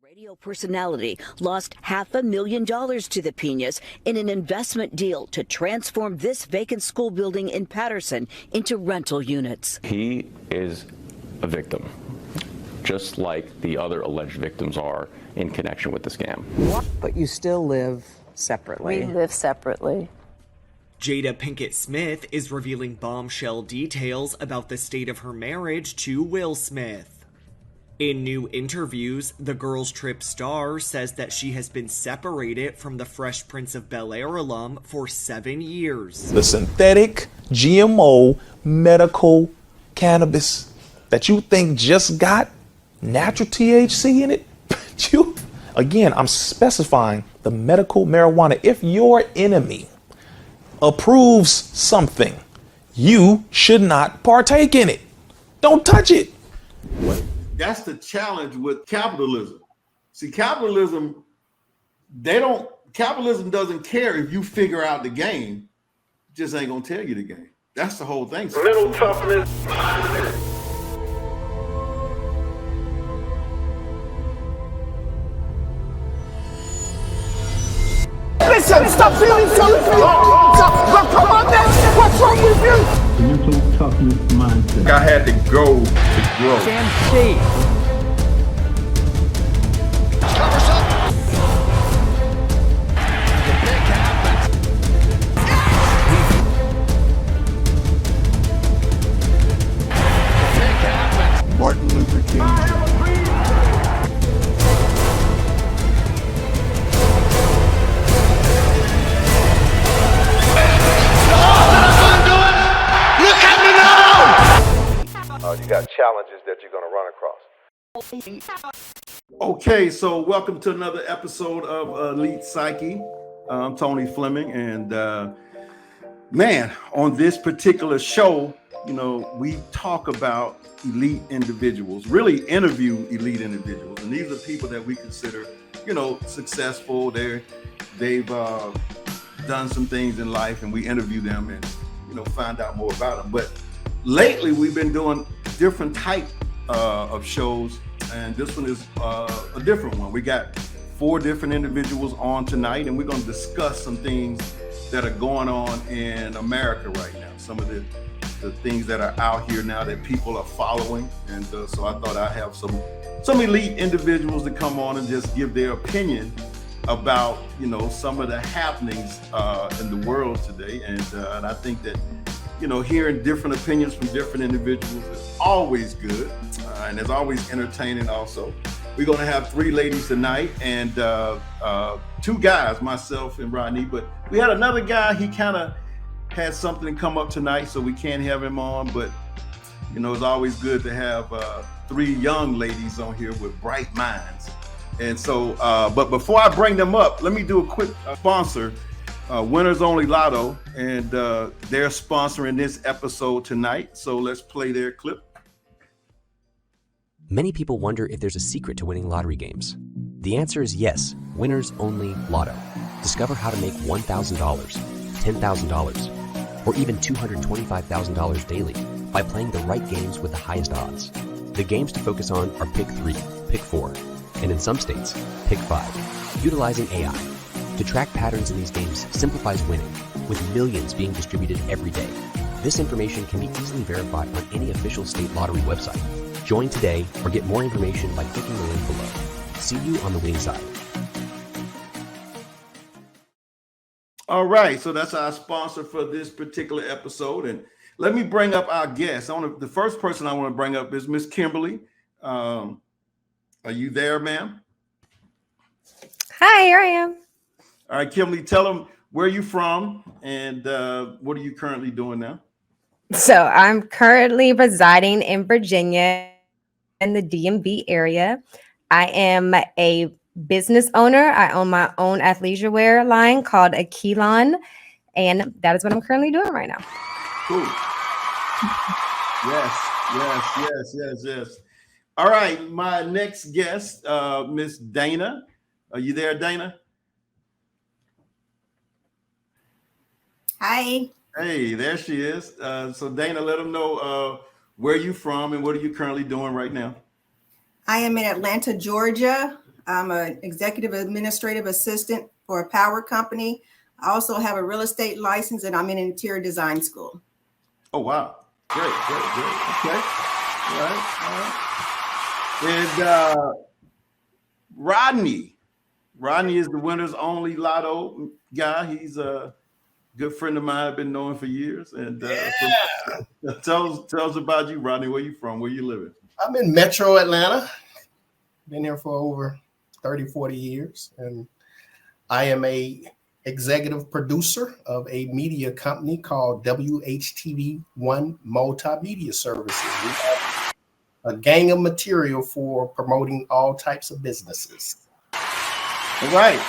Radio personality lost $500,000 to the Piñas in an investment deal to transform this vacant school building in Patterson into rental units. He is a victim, just like the other alleged victims are in connection with the scam. But you still live separately. We live separately. Jada Pinkett Smith is revealing bombshell details about the state of her marriage to Will Smith. In new interviews, the Girls Trip star says that she has been separated from the Fresh Prince of Bel-Air alum for 7 years. The synthetic GMO medical cannabis that you think just got natural THC in it, again, I'm specifying the medical marijuana. If your enemy approves something, you should not partake in it. Don't touch it. That's the challenge with capitalism. See, capitalism doesn't care if you figure out the game, it just ain't gonna tell you the game. That's the whole thing. Little toughness. Listen, stop feeling sorry for yourself. Come on, man. What's wrong with you? Mental toughness mindset. I had to go to grow. Covers up. The pick happens. The pick happens. Martin Luther King. I have a dream. You got challenges that you're going to run across. Okay, so welcome to another episode of Elite Psyche. I'm Tony Fleming, and man, on this particular show, we talk about elite individuals, really interview elite individuals, and these are people that we consider, successful. They've done some things in life, and we interview them and find out more about them. But lately, we've been doing different type of shows, and this one is a different one. We got 4 different individuals on tonight, and we're going to discuss some things that are going on in America right now. Some of the things that are out here now that people are following, and so I thought I'd have some elite individuals to come on and just give their opinion about some of the happenings in the world today, and I think that hearing different opinions from different individuals is always good, and it's always entertaining also. We're going to have 3 ladies tonight and 2 guys, myself and Rodney, but we had another guy. He kind of had something come up tonight, so we can't have him on, but it's always good to have 3 young ladies on here with bright minds. And so, but before I bring them up, let me do a quick sponsor. Winners Only Lotto, and they're sponsoring this episode tonight. So let's play their clip. Many people wonder if there's a secret to winning lottery games. The answer is yes, Winners Only Lotto. Discover how to make $1,000, $10,000, or even $225,000 daily by playing the right games with the highest odds. The games to focus on are Pick 3, Pick 4, and in some states, Pick 5. Utilizing AI to track patterns in these games simplifies winning, with millions being distributed every day. This information can be easily verified on any official state lottery website. Join today or get more information by clicking the link below. See you on the winning side. All right, so that's our sponsor for this particular episode, and let me bring up our guest. The first person I want to bring up is Miss Kimberly. Are you there, ma'am? Hi, here I am. All right, Kimberly, tell them where you from and what are you currently doing now? So I'm currently residing in Virginia in the DMV area. I am a business owner. I own my own athleisure wear line called Aquilon, and that is what I'm currently doing right now. Cool. Yes. All right, my next guest, Miss Dana. Are you there, Dana? Hi. Hey, there she is. So Dana, let them know where you from and what are you currently doing right now? I am in Atlanta, Georgia. I'm an executive administrative assistant for a power company. I also have a real estate license, and I'm in interior design school. Oh, wow. Great. Okay. All right. And Rodney is the winner's only lotto guy. He's a good friend of mine. I've been knowing for years. And so tell us about you, Rodney. Where you from? Where you living? I'm in Metro Atlanta. Been here for over 30, 40 years. And I am a executive producer of a media company called WHTV1 Multimedia Services. We have a gang of material for promoting all types of businesses. All right.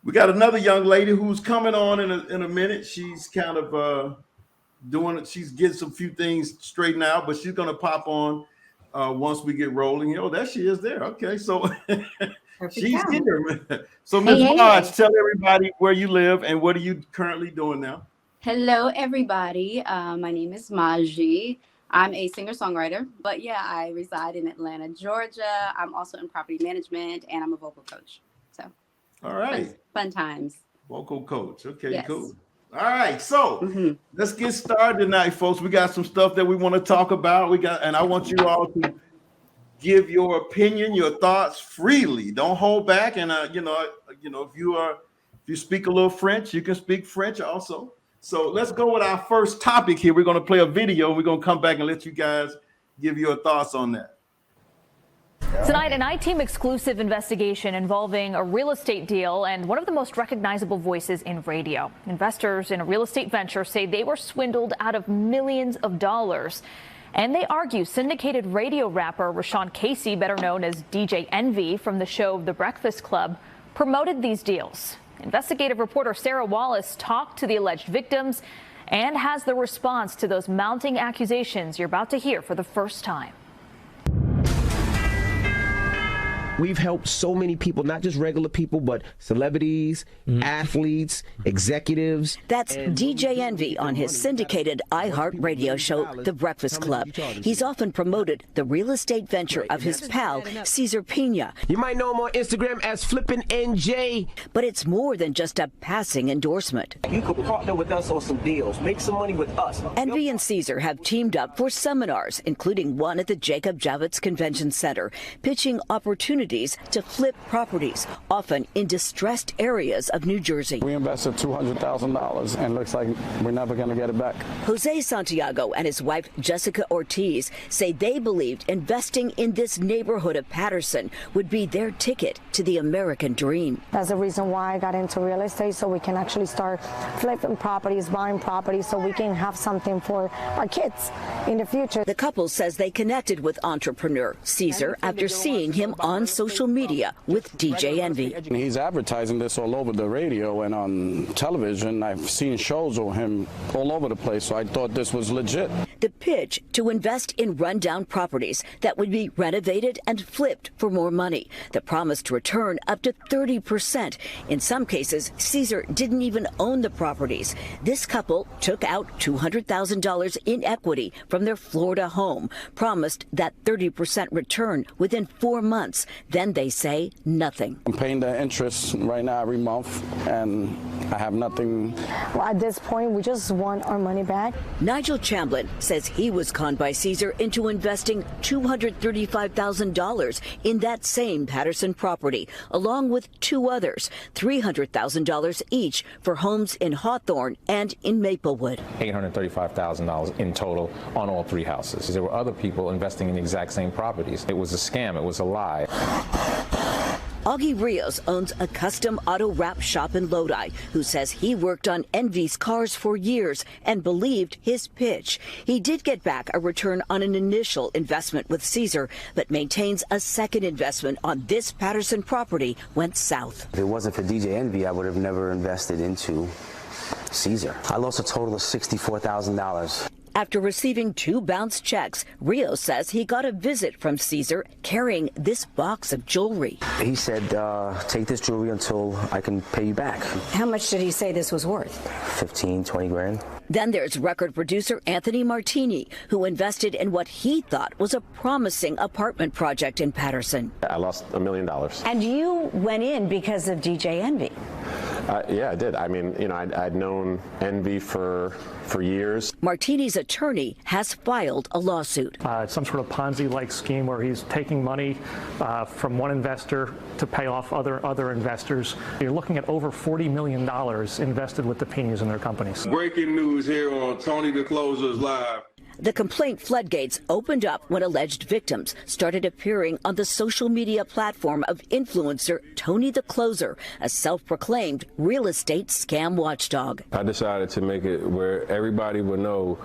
We got another young lady who's coming on in a minute. She's kind of doing it. She's getting some few things straightened out, but she's going to pop on once we get rolling. Oh, there she is there. Okay, so she's here. So Ms. Marge, tell everybody where you live and what are you currently doing now? Hello, everybody. My name is Maji. I'm a singer-songwriter, but yeah, I reside in Atlanta, Georgia. I'm also in property management, and I'm a vocal coach. So, all right, fun times. Vocal coach. Okay, yes. Cool. All right, so let's get started tonight, folks. We got some stuff that we want to talk about. And I want you all to give your opinion, your thoughts freely. Don't hold back. And if you speak a little French, you can speak French also. So let's go with our first topic here. We're going to play a video. We're going to come back and let you guys give your thoughts on that. Tonight, an I-Team exclusive investigation involving a real estate deal and one of the most recognizable voices in radio. Investors in a real estate venture say they were swindled out of millions of dollars. And they argue syndicated radio rapper Rashawn Casey, better known as DJ Envy from the show The Breakfast Club, promoted these deals. Investigative reporter Sarah Wallace talked to the alleged victims and has the response to those mounting accusations you're about to hear for the first time. We've helped so many people, not just regular people, but celebrities, athletes, executives. That's DJ Envy on his syndicated iHeart radio show, The Breakfast Club. He's often promoted the real estate venture of his pal, Cesar Pina. You might know him on Instagram as Flippin' NJ. But it's more than just a passing endorsement. You could partner with us on some deals, make some money with us. Envy and Cesar have teamed up for seminars, including one at the Jacob Javits Convention Center, pitching opportunities to flip properties, often in distressed areas of New Jersey. We invested $200,000 and looks like we're never going to get it back. Jose Santiago and his wife Jessica Ortiz say they believed investing in this neighborhood of Patterson would be their ticket to the American dream. That's the reason why I got into real estate, so we can actually start flipping properties, buying properties, so we can have something for our kids in the future. The couple says they connected with entrepreneur Cesar after seeing him on social media with DJ Envy. He's advertising this all over the radio and on television. I've seen shows of him all over the place, so I thought this was legit. The pitch to invest in rundown properties that would be renovated and flipped for more money. The promise to return up to 30%. In some cases, Cesar didn't even own the properties. This couple took out $200,000 in equity from their Florida home, promised that 30% return within 4 months. Then they say nothing. I'm paying the interest right now every month, and I have nothing. Well, at this point, we just want our money back. Nigel Chamblin says he was conned by Cesar into investing $235,000 in that same Patterson property, along with two others, $300,000 each for homes in Hawthorne and in Maplewood. $835,000 in total on all three houses. There were other people investing in the exact same properties. It was a scam. It was a lie. Augie Rios owns a custom auto wrap shop in Lodi, who says he worked on Envy's cars for years and believed his pitch. He did get back a return on an initial investment with Cesar, but maintains a second investment on this Patterson property went south. If it wasn't for DJ Envy, I would have never invested into Cesar. I lost a total of $64,000. After receiving 2 bounced checks, Rio says he got a visit from Caesar carrying this box of jewelry. He said, take this jewelry until I can pay you back. How much did he say this was worth? 15, 20 grand. Then there's record producer Anthony Martini, who invested in what he thought was a promising apartment project in Patterson. I lost $1 million. And you went in because of DJ Envy. Yeah, I did. I mean, you know, I'd known Envy for years. Martini's attorney has filed a lawsuit. It's some sort of Ponzi-like scheme where he's taking money from one investor to pay off other investors. You're looking at over $40 million invested with the Pinas in their companies. Breaking news here on Tony the Closer's Live. The complaint floodgates opened up when alleged victims started appearing on the social media platform of influencer Tony the Closer, a self-proclaimed real estate scam watchdog. I decided to make it where everybody would know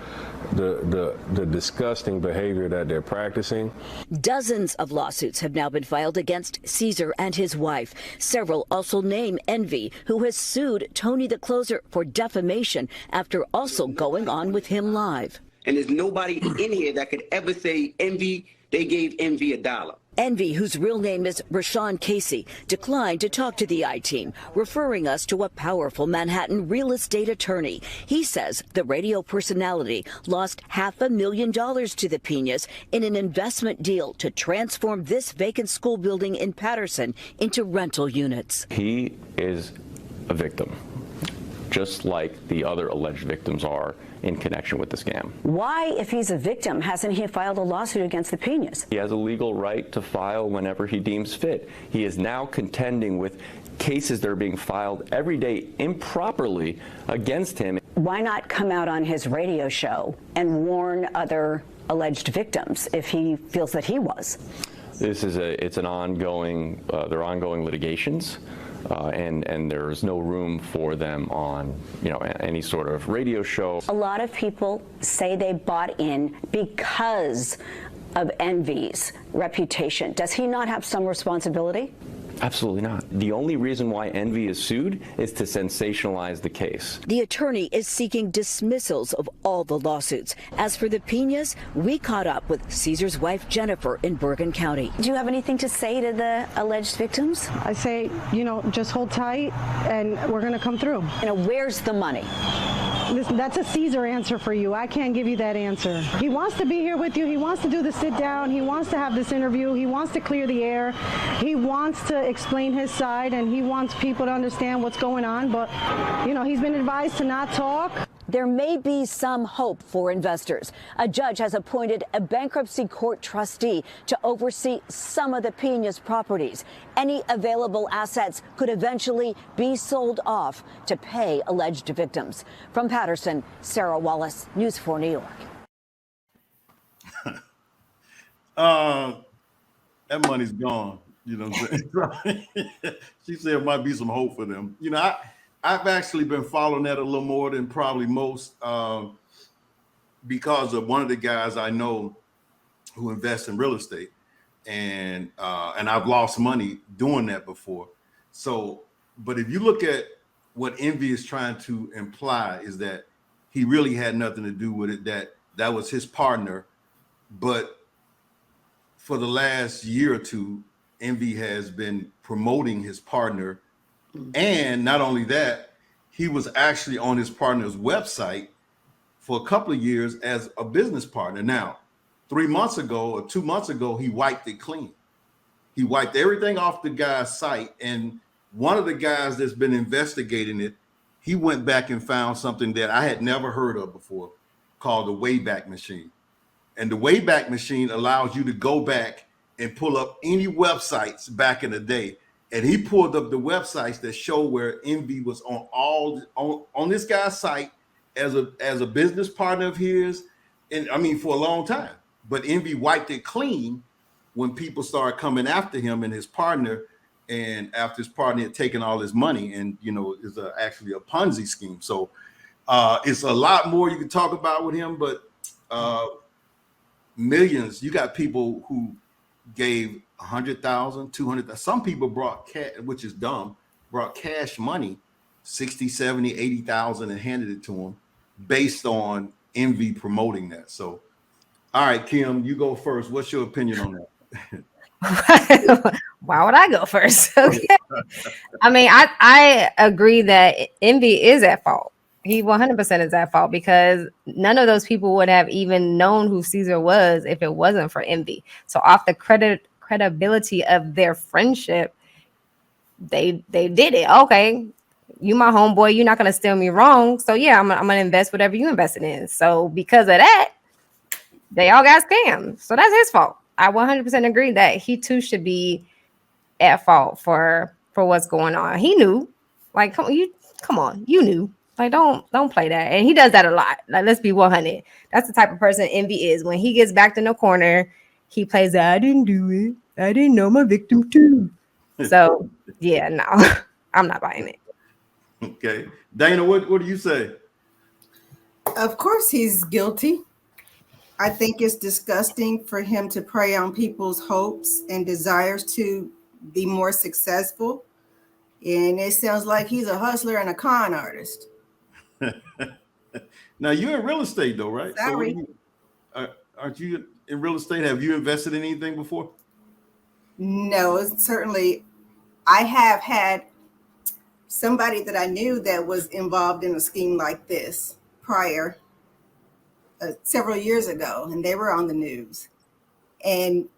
the disgusting behavior that they're practicing. Dozens of lawsuits have now been filed against Caesar and his wife. Several also name Envy, who has sued Tony the Closer for defamation after also going on with him live. And there's nobody in here that could ever say Envy, they gave Envy $1. Envy, whose real name is Rashawn Casey, declined to talk to the I-Team, referring us to a powerful Manhattan real estate attorney. He says the radio personality lost $500,000 to the Pinas in an investment deal to transform this vacant school building in Patterson into rental units. He is a victim, just like the other alleged victims are in connection with the scam. Why, if he's a victim, hasn't he filed a lawsuit against the Pinas? He has a legal right to file whenever he deems fit. He is now contending with cases that are being filed every day improperly against him. Why not come out on his radio show and warn other alleged victims if he feels that he was? This is it's an ongoing, they're ongoing litigations. And there's no room for them on, you know, any sort of radio show. A lot of people say they bought in because of Envy's reputation. Does he not have some responsibility? Absolutely not. The only reason why Envy is sued is to sensationalize the case. The attorney is seeking dismissals of all the lawsuits. As for the Pinas, we caught up with Caesar's wife, Jennifer, in Bergen County. Do you have anything to say to the alleged victims? I say, you know, just hold tight and we're going to come through. You know, where's the money? Listen, that's a Caesar answer for you. I can't give you that answer. He wants to be here with you. He wants to do the sit down. He wants to have this interview. He wants to clear the air. He wants to explain his side, and he wants people to understand what's going on. But, you know, he's been advised to not talk. There may be some hope for investors. A judge has appointed a bankruptcy court trustee to oversee some of the Pinas properties. Any available assets could eventually be sold off to pay alleged victims. From Patterson, Sarah Wallace, News 4 New York. That money's gone. You know what I'm saying? She said it might be some hope for them. You know, I've actually been following that a little more than probably most because of one of the guys I know who invests in real estate, and I've lost money doing that before. So, but if you look at what Envy is trying to imply is that he really had nothing to do with it, that was his partner. But for the last year or two, Envy has been promoting his partner. And not only that, he was actually on his partner's website for a couple of years as a business partner. Now, 3 months ago or 2 months ago, he wiped it clean. He wiped everything off the guy's site. And one of the guys that's been investigating it, he went back and found something that I had never heard of before called the Wayback Machine. And the Wayback Machine allows you to go back and pull up any websites back in the day. And he pulled up the websites that show where Envy was on this guy's site as a business partner of his, and I mean for a long time. But Envy wiped it clean when people started coming after him and his partner, and after his partner had taken all his money, and you know, it's actually a Ponzi scheme. So it's a lot more you can talk about with him, but millions. You got people who gave 100,000, 200,000. Some people brought cash, which is dumb, brought cash money, 60, 70, 80,000 and handed it to him based on Envy promoting that. So, all right, Kim, you go first. What's your opinion on that? Why would I go first? Okay. I mean, I agree that Envy is at fault. He 100% is at fault because none of those people would have even known who Caesar was if it wasn't for Envy. So off the credibility of their friendship, they did it. Okay, you my homeboy, you're not gonna steal me wrong. So yeah, I'm gonna invest whatever you invested in. So because of that, they all got scammed. So that's his fault. I 100% agree that he too should be at fault for what's going on. He knew, like, come on, you knew. Like, don't play that. And he does that a lot. Like, let's be 100. That's the type of person Envy is. When he gets backed in the corner, he plays I didn't do it. I didn't know my victim too. So yeah, no, I'm not buying it. Okay, Dana, what do you say? Of course, he's guilty. I think it's disgusting for him to prey on people's hopes and desires to be more successful. And it sounds like he's a hustler and a con artist. Now, you're in real estate, though, right? Sorry. So aren't you in real estate? Have you invested in anything before? No, certainly. I have had somebody that I knew that was involved in a scheme like this prior, several years ago, and they were on the news. And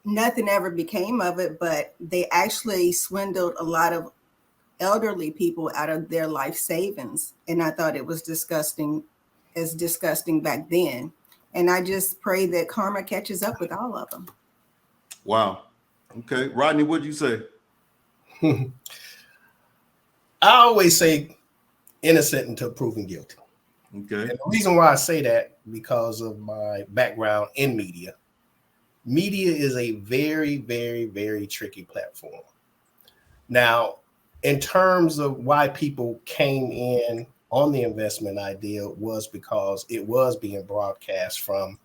nothing ever became of it, but they actually swindled a lot of elderly people out of their life savings. And I thought it was disgusting back then. And I just pray that karma catches up with all of them. Wow. Okay. Rodney, what'd you say? I always say innocent until proven guilty. Okay. And the reason why I say that, because of my background in media. Media is a very, very, very tricky platform. Now, in terms of why people came in on the investment idea was because it was being broadcast from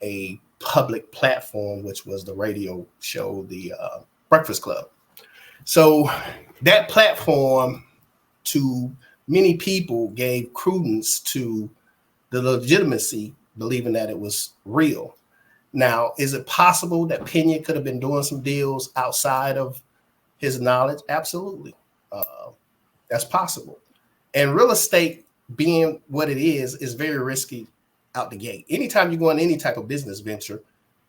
a public platform, which was the radio show, the Breakfast Club. So that platform to many people gave credence to the legitimacy, believing that it was real. Now, is it possible that Pena could have been doing some deals outside of his knowledge? Absolutely. That's possible. And real estate, being what it is very risky out the gate. Anytime you go in any type of business venture,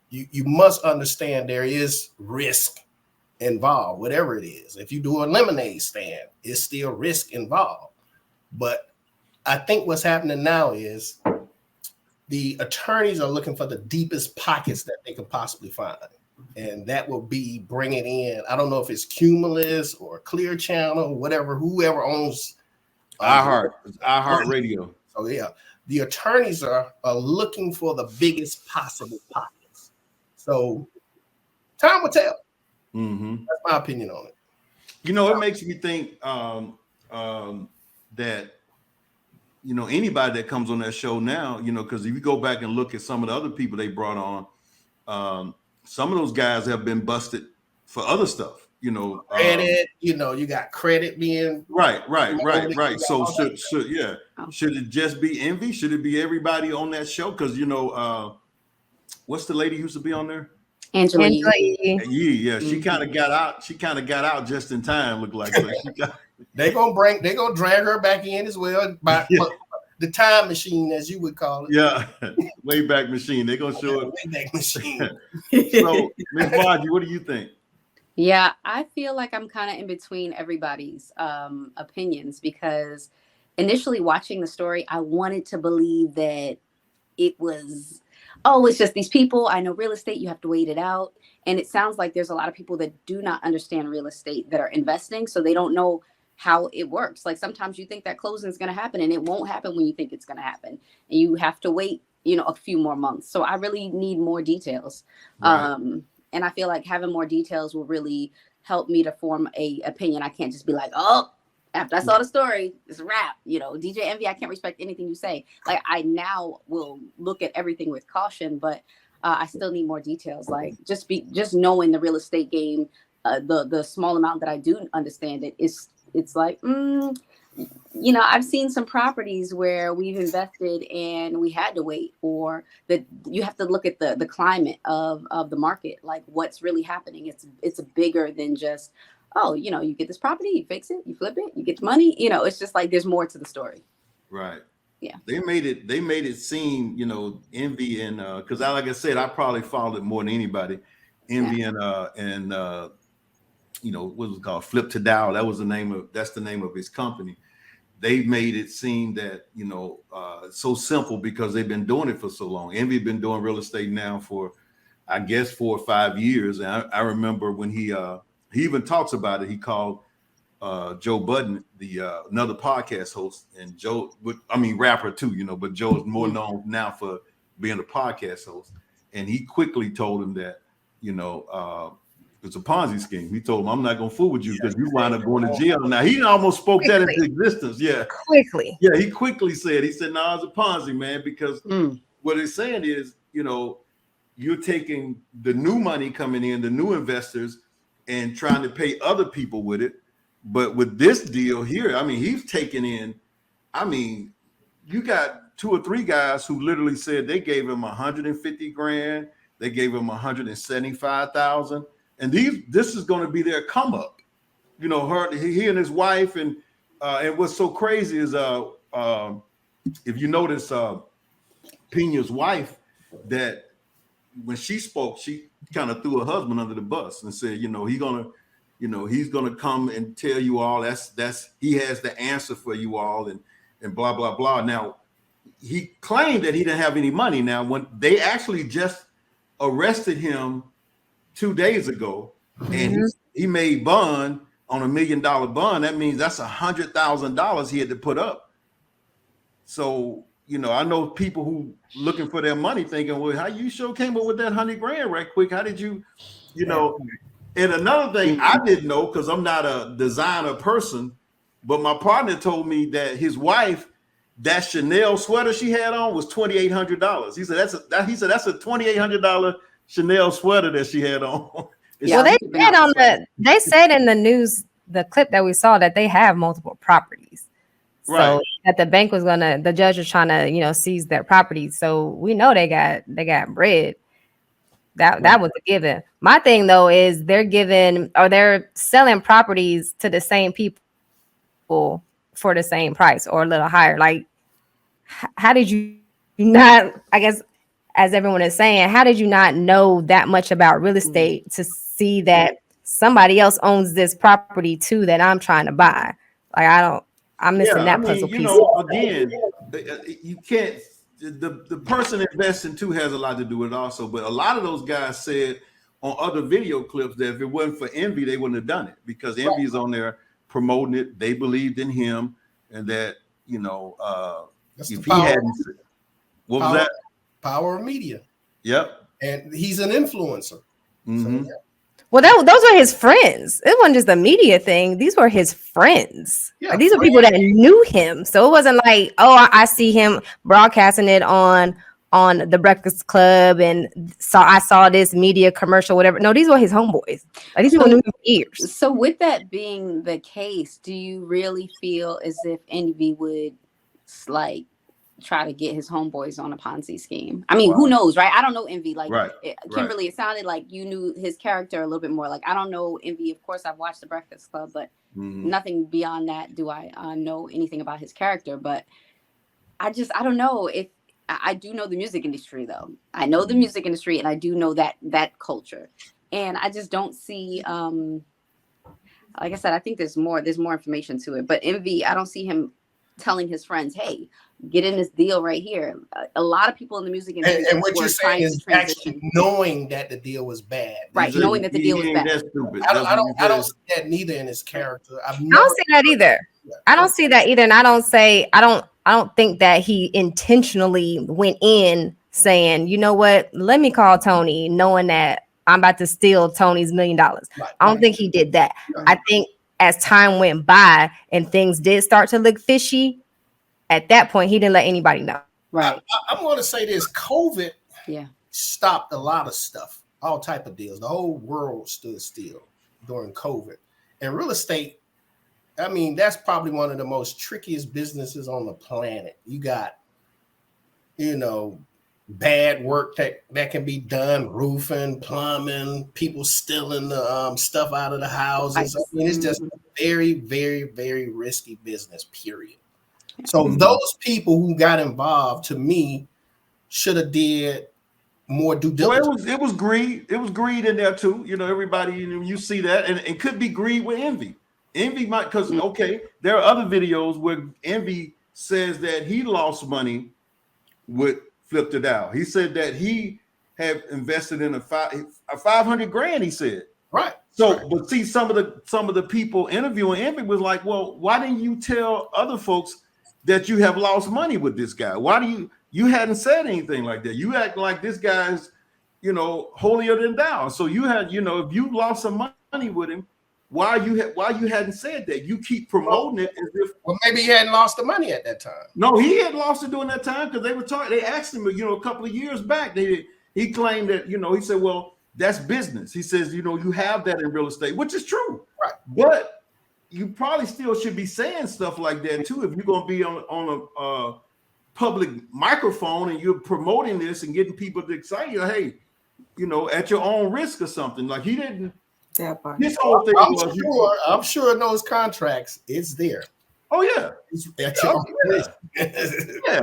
you must understand there is risk involved, whatever it is. If you do a lemonade stand, it's still risk involved. But I think what's happening now is the attorneys are looking for the deepest pockets that they can possibly find. And that will be bringing in, I don't know if it's Cumulus or Clear Channel, whatever, whoever owns iHeart Radio. So yeah, the attorneys are looking for the biggest possible pockets. So time will tell. Mm-hmm. That's my opinion on it. You know, it makes me think that, you know, anybody that comes on that show now, you know, because if you go back and look at some of the other people they brought on, some of those guys have been busted for other stuff, you know. Credit, you know, you got credit being right. So should it just be Envy? Should it be everybody on that show? Because you know, what's the lady who used to be on there? Angela Yee. Yeah, she kind of got out. She kind of got out just in time. Look like so they're gonna drag her back in as well. By the time machine, as you would call it. Yeah, Wayback Machine. They're gonna show it. Wayback Machine. So, Ms. Margie, what do you think? Yeah, I feel like I'm kind of in between everybody's opinions, because initially watching the story, I wanted to believe that it was, it's just these people. I know real estate, you have to wait it out. And it sounds like there's a lot of people that do not understand real estate that are investing, so they don't know how it works. Like sometimes you think that closing is going to happen and it won't happen when you think it's going to happen. And you have to wait, you know, a few more months. So I really need more details. Right. And I feel like having more details will really help me to form a opinion. I can't just be like, after I saw the story, it's a wrap. You know, DJ Envy, I can't respect anything you say. Like I now will look at everything with caution, but I still need more details. Like just knowing the real estate game, the small amount that I do understand it is, it's like, you know, I've seen some properties where we've invested and we had to wait, or that you have to look at the climate of the market, like what's really happening. It's bigger than just, oh, you know, you get this property, you fix it, you flip it, you get the money. You know, it's just like there's more to the story. Right. Yeah. They made it seem, you know, Envy and because like I said, I probably followed it more than anybody. Envy and you know, what was it called? Flip to Dow. That's the name of his company. They made it seem that, you know, so simple because they've been doing it for so long. Envy been doing real estate now for, I guess, 4 or 5 years. And I remember when he even talks about it. He called Joe Budden, the another podcast host, and Joe, I mean rapper too, you know, but Joe is more known now for being a podcast host. And he quickly told him that, you know, it's a Ponzi scheme. He told him, I'm not gonna fool with you because you wind up going to jail. Now he almost spoke that into existence. Yeah. Quickly. Yeah, he quickly said, he said, no, it's a Ponzi, man, because what it's saying is, you know, you're taking the new money coming in, the new investors, and trying to pay other people with it. But with this deal here, I mean, he's taking in, I mean, you got 2 or 3 guys who literally said they gave him 150 grand, they gave him 175,000. And this is going to be their come up. You know, he and his wife, and what's so crazy is if you notice Pena's wife, that when she spoke, she kind of threw her husband under the bus and said, you know, he's gonna come and tell you all he has the answer for you all, and blah blah blah. Now he claimed that he didn't have any money. Now when they actually just arrested him 2 days ago, and he made bond on $1 million bond, that means that's $100,000 he had to put up. So, you know, I know people who looking for their money thinking, well, how you sure came up with that 100 grand right quick? How did you know? And another thing I didn't know, because I'm not a designer person, but my partner told me that his wife, that Chanel sweater she had on was $2,800. He said that's a $2,800 Chanel sweater that she had on. Well, they said in the news, the clip that we saw, that they have multiple properties. Right. So that the judge was trying to, you know, seize their properties. So we know they got bread. That was a given. My thing though is they're selling properties to the same people for the same price or a little higher. Like, how did you not, I guess, as everyone is saying, how did you not know that much about real estate to see that somebody else owns this property too that I'm trying to buy? Like, I'm missing that puzzle piece. You know, again, you can't, the person investing too has a lot to do with it also, but a lot of those guys said on other video clips that if it wasn't for Envy, they wouldn't have done it, because Envy is on there promoting it. They believed in him, and that, you know, if he hadn't, what was that? Power of media. Yep. And he's an influencer. Mm-hmm. So, yeah. Well, those were his friends. It wasn't just a media thing. These were his friends. Yeah, like, these are people that knew him. So it wasn't like, oh, I see him broadcasting it on the Breakfast Club, and I saw this media commercial, whatever. No, these were his homeboys. Like, these people knew him for years. So with that being the case, do you really feel as if Envy would like try to get his homeboys on a Ponzi scheme? I mean, who knows, right? I don't know Envy. Like, Kimberly, it sounded like you knew his character a little bit more. Like, I don't know Envy. Of course, I've watched The Breakfast Club, but nothing beyond that do I know anything about his character. But I don't know if I do know the music industry, though. I know the music industry, and I do know that culture, and I just don't see. Like I said, I think there's more information to it. But Envy, I don't see him telling his friends, hey, get in this deal right here. A lot of people in the music industry and what you're saying is actually knowing that the deal was bad, right? Knowing that the deal was bad. I don't see that neither in his character. I don't see that either. I don't see that either, and I don't think that he intentionally went in saying, you know what, let me call Tony, knowing that I'm about to steal Tony's $1 million. I don't think he did that. I think as time went by and things did start to look fishy, at that point, he didn't let anybody know. Right. I'm going to say this. COVID stopped a lot of stuff, all type of deals. The whole world stood still during COVID. And real estate, I mean, that's probably one of the most trickiest businesses on the planet. You got, bad work that can be done, roofing, plumbing, people stealing the stuff out of the houses. I mean, it's just a very, very, very risky business, period. So those people who got involved, to me, should have did more due diligence. Well, it was greed. It was greed in there too. Everybody, you see that, and it could be greed with envy. Envy might, because there are other videos where Envy says that he lost money with Flipped It Out. He said that he had invested in a 500 grand. He said, right. So, but see, some of the people interviewing Envy was like, well, why didn't you tell other folks that you have lost money with this guy? Why do you hadn't said anything like that? You act like this guy's, holier than thou. So you had, if you lost some money with him, why you hadn't said that? You keep promoting it as if. Well, maybe he hadn't lost the money at that time. No, he had lost it during that time because they were talking. They asked him, a couple of years back. He claimed that, he said, well, that's business. He says, you have that in real estate, which is true. Right. But you probably still should be saying stuff like that too if you're going to be on a public microphone and you're promoting this and getting people to excite you. Hey, at your own risk or something. Like he didn't. This whole thing I'm sure in those contracts it's there. Oh yeah. Yeah.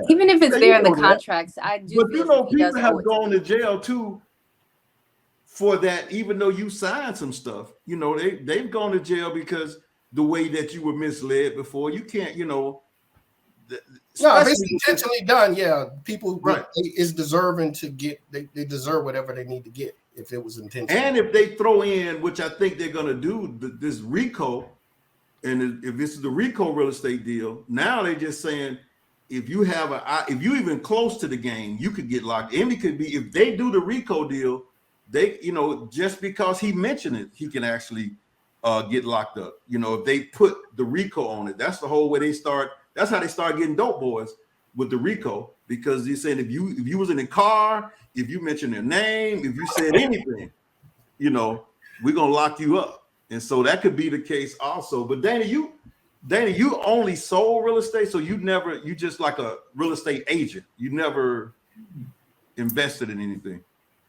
Even if it's there in the contracts, I do. But people have gone to jail too for that, even though you signed some stuff. They've gone to jail because the way that you were misled before. You can't, no, if it's intentionally done, people is deserving to get. They deserve whatever they need to get if it was intentional. And if they throw in, which I think they're going to do, this RICO, and if this is the RICO real estate deal, now they're just saying if you even close to the game, you could get locked. And it could be if they do the RICO deal, they just because he mentioned it, he can actually get locked up. If they put the RICO on it, that's the whole way they start. That's how they start getting dope boys with the RICO, because he's saying if you was in a car, if you mentioned their name, if you said anything, we're gonna lock you up. And so that could be the case also. But Dana, you only sold real estate, so you just like a real estate agent. You never invested in anything.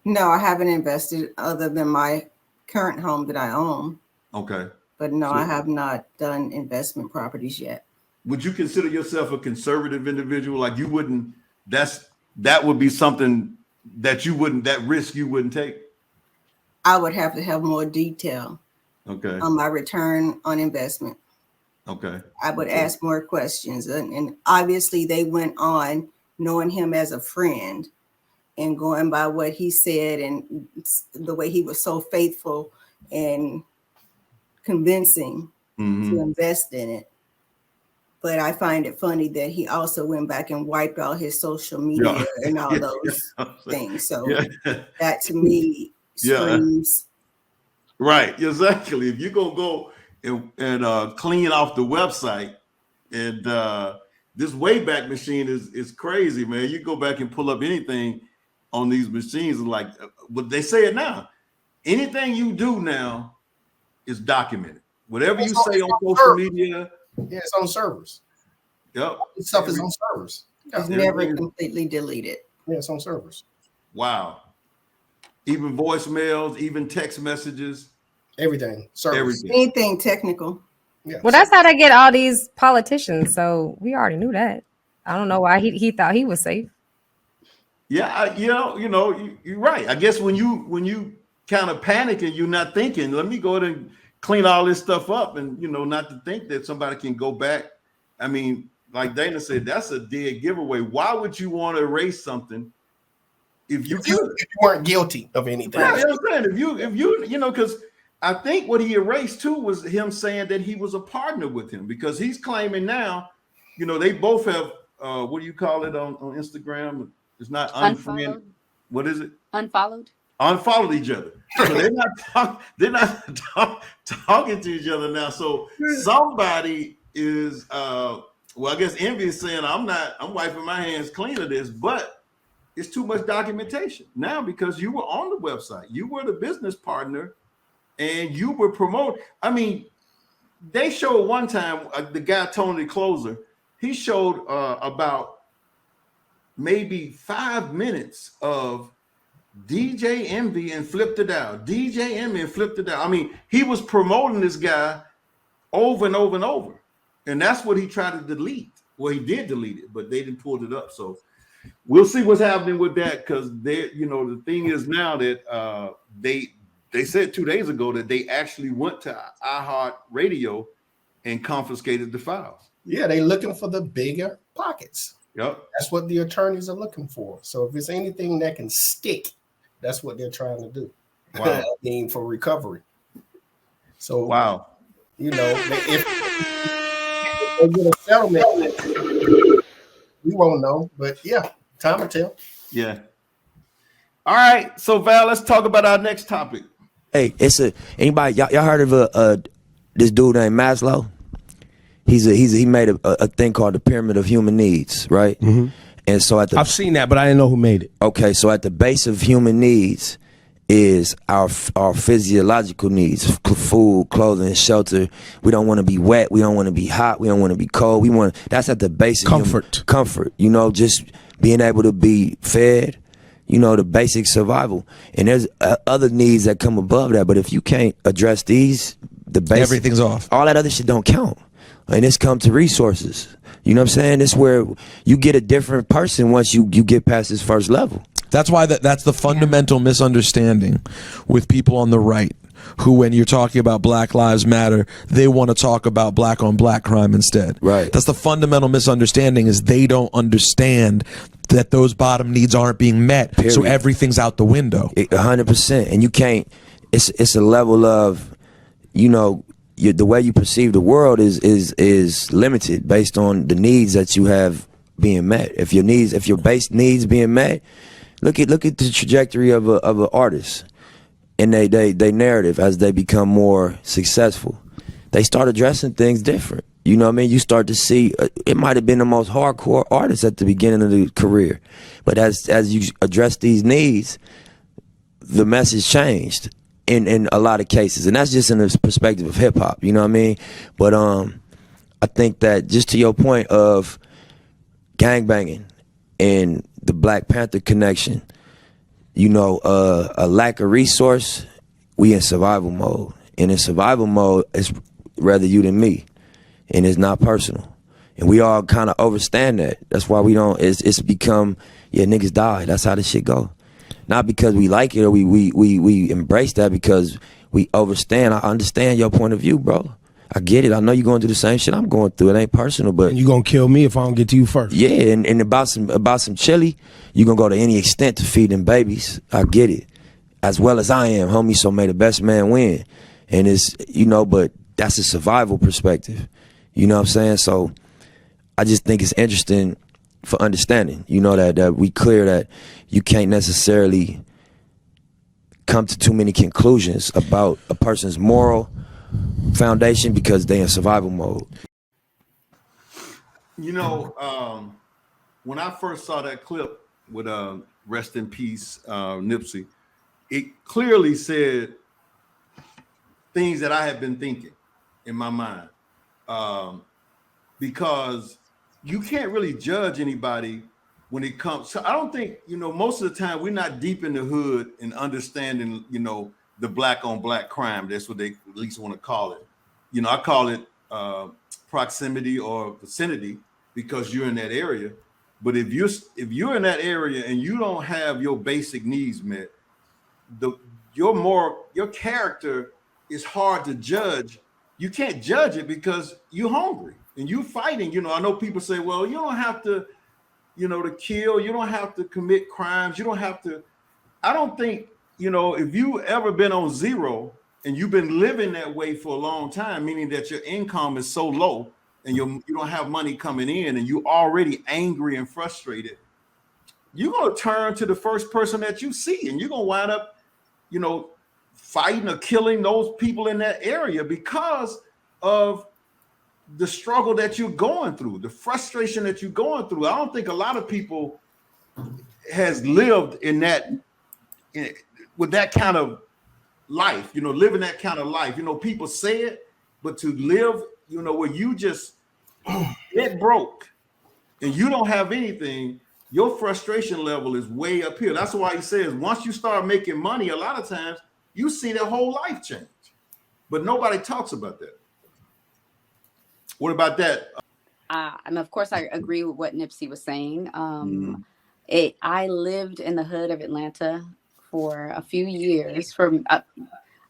No, I haven't invested other than my current home that I own. Okay. But no, I have not done investment properties yet. Would you consider yourself a conservative individual? Like you wouldn't, that would be something that that risk you wouldn't take? I would have to have more detail. Okay. On my return on investment. Okay. I would ask more questions. And obviously they went on knowing him as a friend and going by what he said and the way he was so faithful and convincing to invest in it. But I find it funny that he also went back and wiped all his social media and all those things. So that to me screams. Right, exactly. If you're gonna go and clean off the website, and this Wayback Machine is crazy, man. You go back and pull up anything on these machines, like, but they say it now. Anything you do now is documented. Whatever you say on social media. Yeah, it's on servers. Yep. This stuff is on servers. It's never completely deleted. Yeah, it's on servers. Wow. Even voicemails, even text messages. Everything. Servers. Anything technical. Yeah. Well, that's how they get all these politicians. So we already knew that. I don't know why he thought he was safe. Yeah, you're right. I guess when you kind of panic and you're not thinking, let me go ahead and clean all this stuff up, and not to think that somebody can go back. I mean, like Dana said, that's a dead giveaway. Why would you want to erase something if you weren't guilty of anything? Yeah, I'm saying if you because I think what he erased too was him saying that he was a partner with him, because he's claiming now, they both have what do you call it on Instagram? It's not unfriended. What is it? Unfollowed each other. So they're not talking to each other now. So somebody is I guess Envy is saying I'm wiping my hands clean of this, but it's too much documentation now because you were on the website, you were the business partner, and you were promoting. I mean, they showed one time, the guy Tony the Closer, he showed about maybe 5 minutes of DJ Envy and flipped it out. DJ Envy and flipped it out. I mean, he was promoting this guy over and over and over. And that's what he tried to delete. Well, he did delete it, but they didn't pull it up. So we'll see what's happening with that, because they, you know, the thing is now that they said 2 days ago that they actually went to iHeart Radio and confiscated the files. Yeah, they're looking for the bigger pockets. Yep. That's what the attorneys are looking for. So if it's anything that can stick, that's what they're trying to do. Wow. I mean, for recovery. So wow. You know, if they get a settlement, we won't know. But yeah, time will tell. Yeah. All right. So Val, let's talk about our next topic. Hey, anybody y'all heard of this dude named Maslow? He made a thing called the pyramid of human needs, right? Mm-hmm. And so I've seen that, but I didn't know who made it. Okay, so at the base of human needs is our physiological needs: food, clothing, shelter. We don't want to be wet. We don't want to be hot. We don't want to be cold. That's at the base of comfort. You know, just being able to be fed. You know, the basic survival. And there's other needs that come above that. But if you can't address these, everything's off. All that other shit don't count. And it's come to resources. You know what I'm saying? It's where you get a different person once you get past this first level. That's why that's the fundamental misunderstanding with people on the right, who, when you're talking about Black Lives Matter, they want to talk about black on black crime instead. Right. That's the fundamental misunderstanding, is they don't understand that those bottom needs aren't being met. Period. So everything's out the window. 100%. And you can't, it's a level of, you know, the way you perceive the world is limited based on the needs that you have being met. If your base needs being met, look at the trajectory of an artist and they narrative as they become more successful. They start addressing things different. You know what I mean? You start to see it might have been the most hardcore artist at the beginning of the career, but as you address these needs, the message changed. In a lot of cases, and that's just in the perspective of hip hop, you know what I mean? But I think that, just to your point of gangbanging and the Black Panther connection, you know, a lack of resource, we in survival mode. And in survival mode, it's rather you than me, and it's not personal. And we all kind of overstand that. That's why we don't. It's become, yeah, niggas die. That's how this shit go. Not because we like it or we embrace that, because we understand. I understand your point of view, bro. I get it. I know you're going through the same shit I'm going through. It ain't personal, but you gonna kill me if I don't get to you first. Yeah, and about some chili, you gonna go to any extent to feed them babies. I get it, as well as I am, homie. So may the best man win. And it's, you know, but that's a survival perspective. You know what I'm saying? So I just think it's interesting for understanding, you know, that we clear that you can't necessarily come to too many conclusions about a person's moral foundation because they in survival mode. You know, when I first saw that clip with rest in peace Nipsey, it clearly said things that I have been thinking in my mind, because you can't really judge anybody when it comes. So I don't think, you know, most of the time we're not deep in the hood and understanding, you know, the black on black crime. That's what they at least want to call it. You know, I call it proximity or vicinity because you're in that area. But if you're in that area and you don't have your basic needs met, your character is hard to judge. You can't judge it because you're hungry and you're fighting. You know, I know people say, well, you don't have to, you know, to kill. You don't have to commit crimes. You don't have to. I don't think, you know, if you ever been on zero and you've been living that way for a long time, meaning that your income is so low and you don't have money coming in and you're already angry and frustrated, you're going to turn to the first person that you see and you're going to wind up, you know, fighting or killing those people in that area because of the struggle that you're going through, the frustration that you're going through. I don't think a lot of people has lived in that, with that kind of life, you know, living that kind of life. You know, people say it But to live, where you just get broke and you don't have anything, your frustration level is way up here. That's why he says once you start making money, a lot of times you see their whole life change. But nobody talks about that. What about that? And of course, I agree with what Nipsey was saying. I lived in the hood of Atlanta for a few years,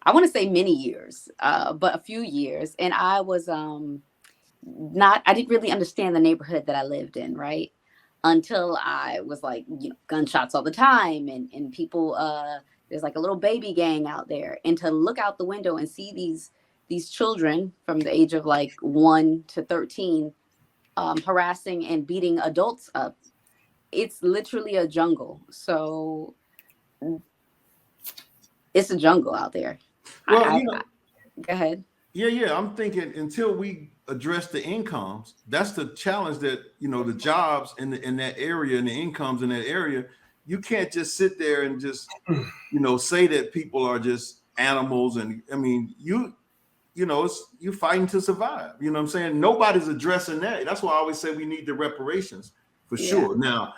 I want to say many years, but a few years. And I was I didn't really understand the neighborhood that I lived in, right? Until I was like, gunshots all the time and people, there's like a little baby gang out there. And to look out the window and see these children from the age of like 1 to 13 harassing and beating adults up, it's literally a jungle. So it's a jungle out there. Well, go ahead. Yeah. I'm thinking until we address the incomes, that's the challenge that, the jobs in that area and the incomes in that area, you can't just sit there and just, say that people are just animals. And I mean, you're fighting to survive. You know what I'm saying? Nobody's addressing that. That's why I always say we need the reparations for sure. Now,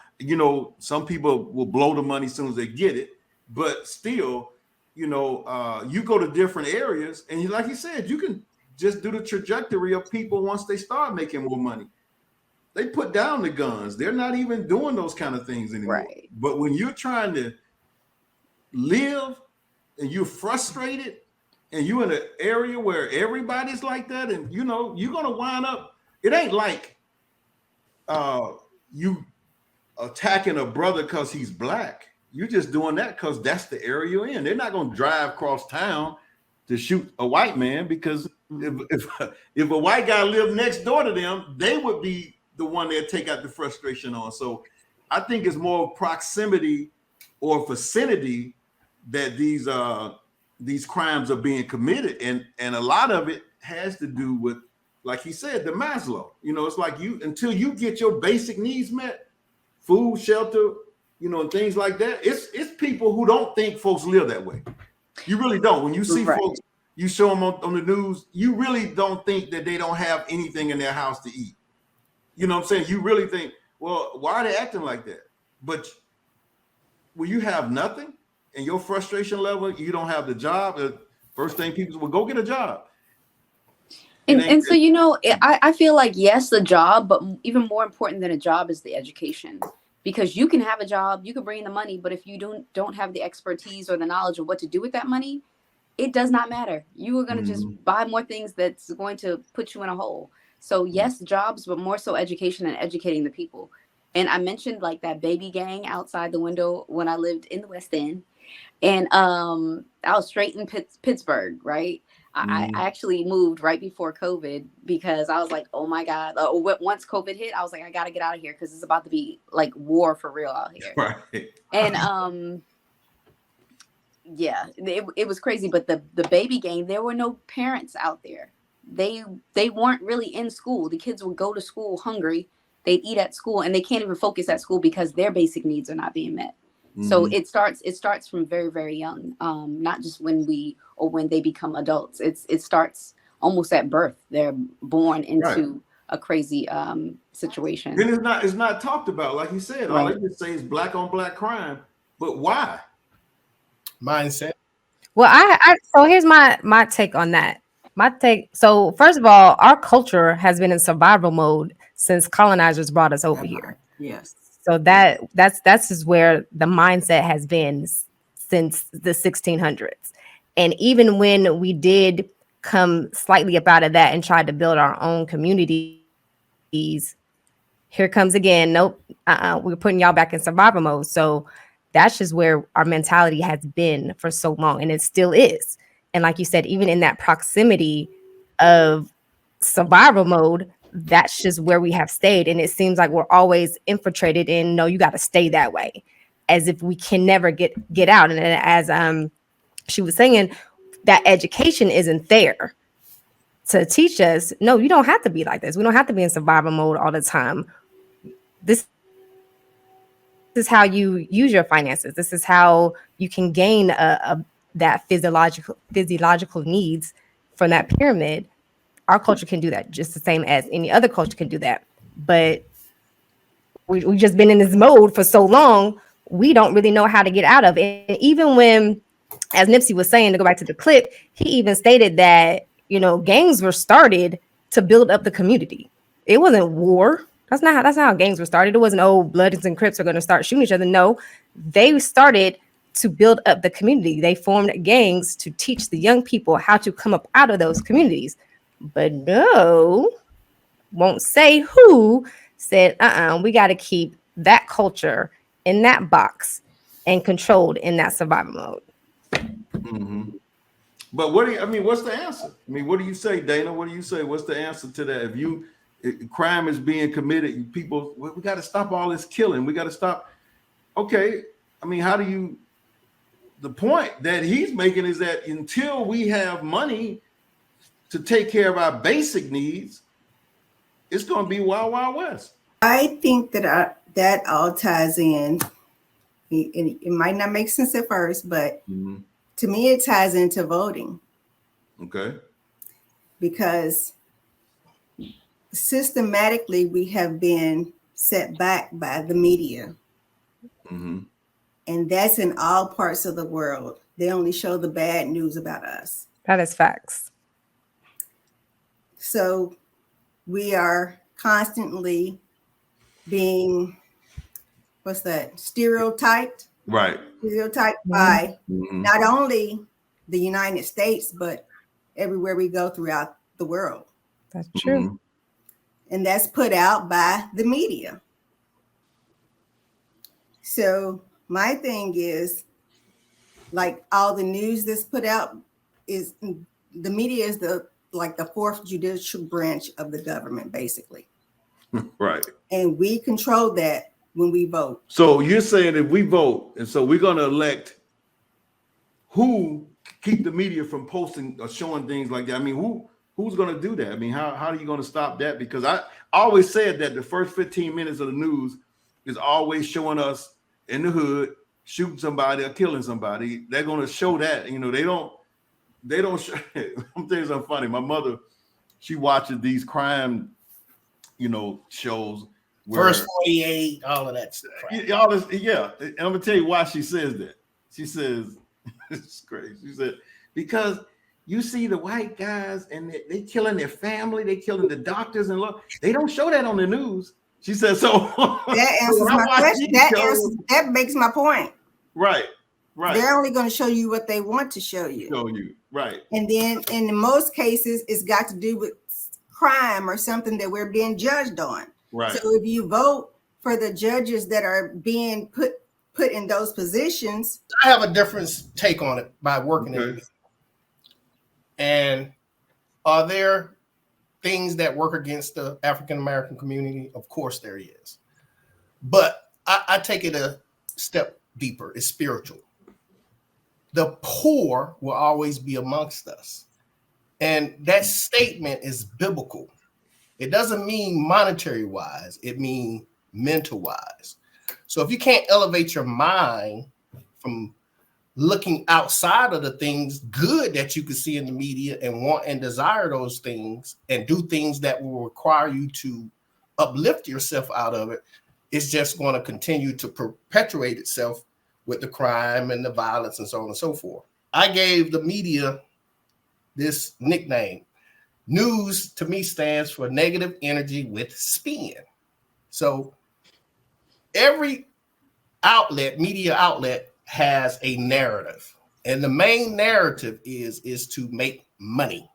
some people will blow the money as soon as they get it, but still, you go to different areas and like you said, you can just do the trajectory of people once they start making more money. They put down the guns. They're not even doing those kind of things anymore. Right. But when you're trying to live and you're frustrated and you're in an area where everybody's like that, and you're going to wind up, it ain't like you attacking a brother because he's black. You're just doing that because that's the area you're in. They're not going to drive across town to shoot a white man, because if a white guy lived next door to them, they would be the one they'd take out the frustration on. So I think it's more proximity or vicinity that these crimes are being committed, and a lot of it has to do with, like he said, the Maslow. It's like until you get your basic needs met, food, shelter, and things like that. It's people who don't think folks live that way. You really don't. When you see folks, you show them on the news, you really don't think that they don't have anything in their house to eat. You know what I'm saying? You really think, well, why are they acting like that? But when you have nothing and your frustration level, you don't have the job, the first thing people will go get a job. And so, I feel like, yes, the job, but even more important than a job is the education. Because you can have a job, you can bring in the money, but if you don't have the expertise or the knowledge of what to do with that money, it does not matter. You are going to just buy more things that's going to put you in a hole. So yes, jobs, but more so education and educating the people. And I mentioned like that baby gang outside the window when I lived in the West End, and I was straight in Pittsburgh, right? I actually moved right before COVID because I was like, oh my God. Once COVID hit, I was like, I got to get out of here because it's about to be like war for real out here. Right. And yeah, it was crazy. But the baby gang, there were no parents out there. They weren't really in school. The kids would go to school hungry. They'd eat at school, and they can't even focus at school because their basic needs are not being met. So it starts from very, very young, not just when they become adults. It starts almost at birth. They're born into a crazy situation. Then it's not talked about, like you said. All they just say is black on black crime, but why? Mindset. Well, so here's my take on that. So first of all, our culture has been in survival mode since colonizers brought us over here. Yes. So that's just where the mindset has been since the 1600s. And even when we did come slightly up out of that and tried to build our own communities, here comes again, nope, we're putting y'all back in survival mode. So that's just where our mentality has been for so long, and it still is. And like you said, even in that proximity of survival mode, that's just where we have stayed. And it seems like we're always infiltrated in, no, you got to stay that way, as if we can never get out. And as she was saying, that education isn't there to teach us, no, you don't have to be like this. We don't have to be in survival mode all the time. This is how you use your finances. This is how you can gain that physiological needs from that pyramid Our culture can do that just the same as any other culture can do that. But we've just been in this mode for so long, we don't really know how to get out of it. And even when, as Nipsey was saying, to go back to the clip, he even stated that, gangs were started to build up the community. It wasn't war. That's not how gangs were started. It wasn't, Bloods and Crips are going to start shooting each other. No, they started to build up the community. They formed gangs to teach the young people how to come up out of those communities. But no, won't say who said, we got to keep that culture in that box and controlled in that survival mode. Mm-hmm. But what's the answer? What do you say, Dana? What do you say? What's the answer to that? If crime is being committed, people, we got to stop all this killing. We got to stop. Okay. The point that he's making is that until we have money to take care of our basic needs, it's going to be wild, wild west. I think that that all ties in. It might not make sense at first, but to me, it ties into voting. Okay. Because systematically, we have been set back by the media. Mm-hmm. And that's in all parts of the world. They only show the bad news about us. That is facts. So we are constantly being, stereotyped? Right. Stereotyped by not only the United States, but everywhere we go throughout the world. That's true. And that's put out by the media. So my thing is, like all the news that's put out, is the media is the fourth judicial branch of the government, basically. Right. And we control that when we vote. So you're saying if we vote, and so we're going to elect who keep the media from posting or showing things like that. Who's going to do that? How are you going to stop that? Because I always said that the first 15 minutes of the news is always showing us in the hood shooting somebody or killing somebody. They're going to show that. They don't show. I'm telling you something funny. My mother, she watches these crime, shows. First 48, all of that stuff. All this, yeah. And I'm gonna tell you why she says that. She says, it's crazy. She said, because you see the white guys and they killing their family, they killing the doctors and look, they don't show that on the news. She said, so that answers my question. That makes my point. Right. They're only going to show you what they want to show you. Right. And then in most cases, it's got to do with crime or something that we're being judged on. Right. So if you vote for the judges that are being put in those positions, I have a different take on it by working in it. And are there things that work against the African American community? Of course there is. But I take it a step deeper. It's spiritual. The poor will always be amongst us. And that statement is biblical. It doesn't mean monetary wise. It means mental wise. So if you can't elevate your mind from looking outside of the things good that you can see in the media and want and desire those things and do things that will require you to uplift yourself out of it, it's just going to continue to perpetuate itself with the crime and the violence and so on and so forth. I gave the media this nickname. News to me stands for negative energy with spin. So every media outlet has a narrative, and the main narrative is to make money.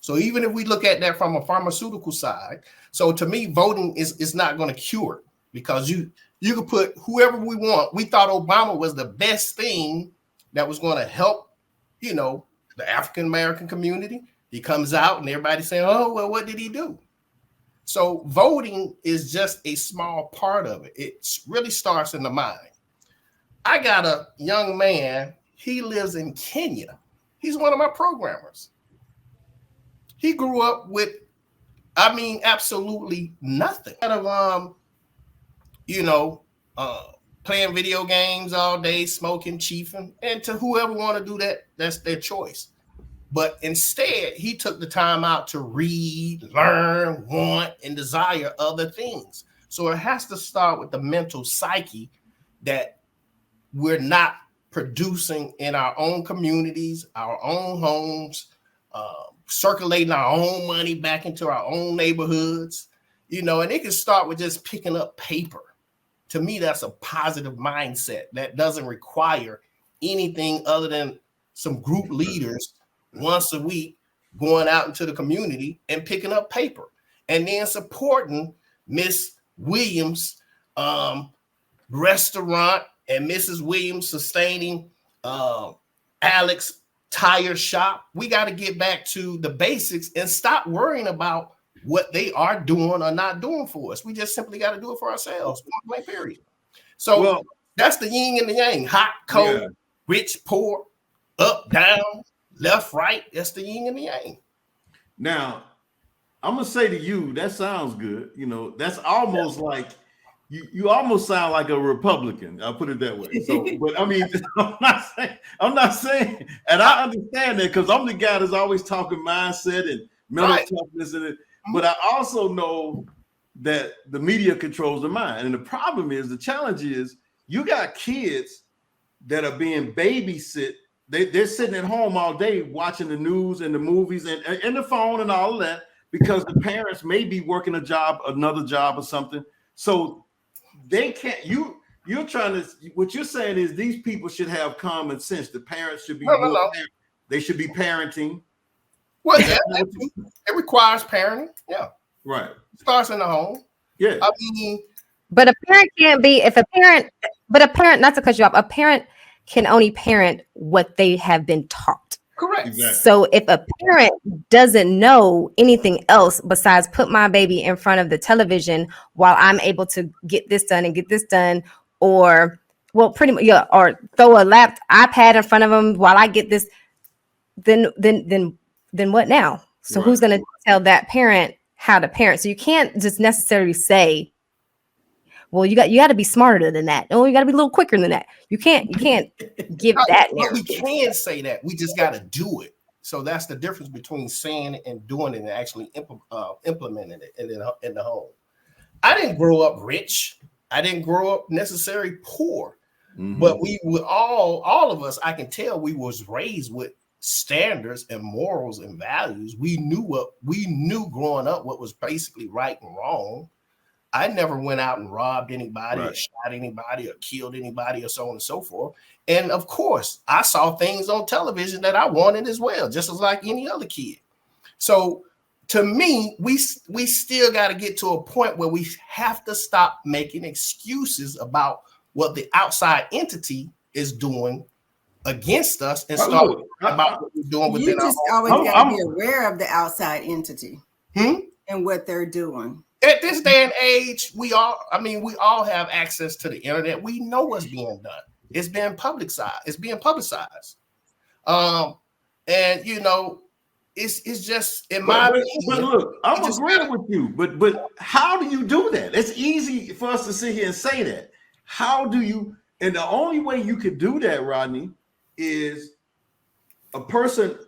So even if we look at that from a pharmaceutical side, so to me, voting is not going to cure it, because you could put whoever we want. We thought Obama was the best thing that was going to help, the African American community. He comes out and everybody's saying, oh, well, what did he do? So voting is just a small part of it. It really starts in the mind. I got a young man. He lives in Kenya. He's one of my programmers. He grew up with, absolutely nothing. Playing video games all day, smoking, chiefing, and to whoever want to do that, that's their choice. But instead, he took the time out to read, learn, want, and desire other things. So it has to start with the mental psyche that we're not producing in our own communities, our own homes, circulating our own money back into our own neighborhoods, and it can start with just picking up paper. To me, that's a positive mindset that doesn't require anything other than some group leaders once a week going out into the community and picking up paper, and then supporting Miss Williams' restaurant and Mrs. Williams sustaining Alex tire shop. We got to get back to the basics and stop worrying about what they are doing or not doing for us. We just simply got to do it for ourselves. Period. So that's the yin and the yang: hot, cold, rich, poor, up, down, left, right. That's the yin and the yang. Now, I'm gonna say to you, that sounds good. That's almost like you almost sound like a Republican. I'll put it that way. So, but I mean, I'm not saying, and I understand that because I'm the guy that's always talking mindset and mental toughness in it. But I also know that the media controls the mind. And the problem is, the challenge is, you got kids that are being babysit. They're sitting at home all day watching the news and the movies and the phone and all of that because the parents may be working another job or something. So they can't, you're trying to, what you're saying is these people should have common sense. The parents should be, they should be parenting. Well, it requires parenting. Yeah. Right. Starts in the home. Yeah. I mean, but a parent can't be, not to cut you off, a parent can only parent what they have been taught. Correct. Exactly. So if a parent doesn't know anything else besides put my baby in front of the television while I'm able to get this done and get this done, or pretty much, or throw a iPad in front of them while I get this, then what now? So who's going to tell that parent how to parent? So you can't just necessarily say, well, you got to be smarter than that. Oh, you got to be a little quicker than that. You can't give that. But we can say that. We just got to do it. So that's the difference between saying it and doing it and actually implementing it in the home. I didn't grow up rich. I didn't grow up necessarily poor. Mm-hmm. But we were all of us, I can tell we was raised with standards and morals and values. We knew growing up what was basically right and wrong. I never went out and robbed anybody or shot anybody or killed anybody or so on and so forth. And of course, I saw things on television that I wanted as well, just as like any other kid. So to me, we still got to get to a point where we have to stop making excuses about what the outside entity is doing against us and start about what we're doing within you just our always got to be aware of the outside entity and what they're doing. At this day and age, we all have access to the internet. We know what's being done. It's being publicized. And it's just in my opinion. But look, I'm agreeing with you. But how do you do that? It's easy for us to sit here and say that. How do you? And the only way you could do that, Rodney, is a person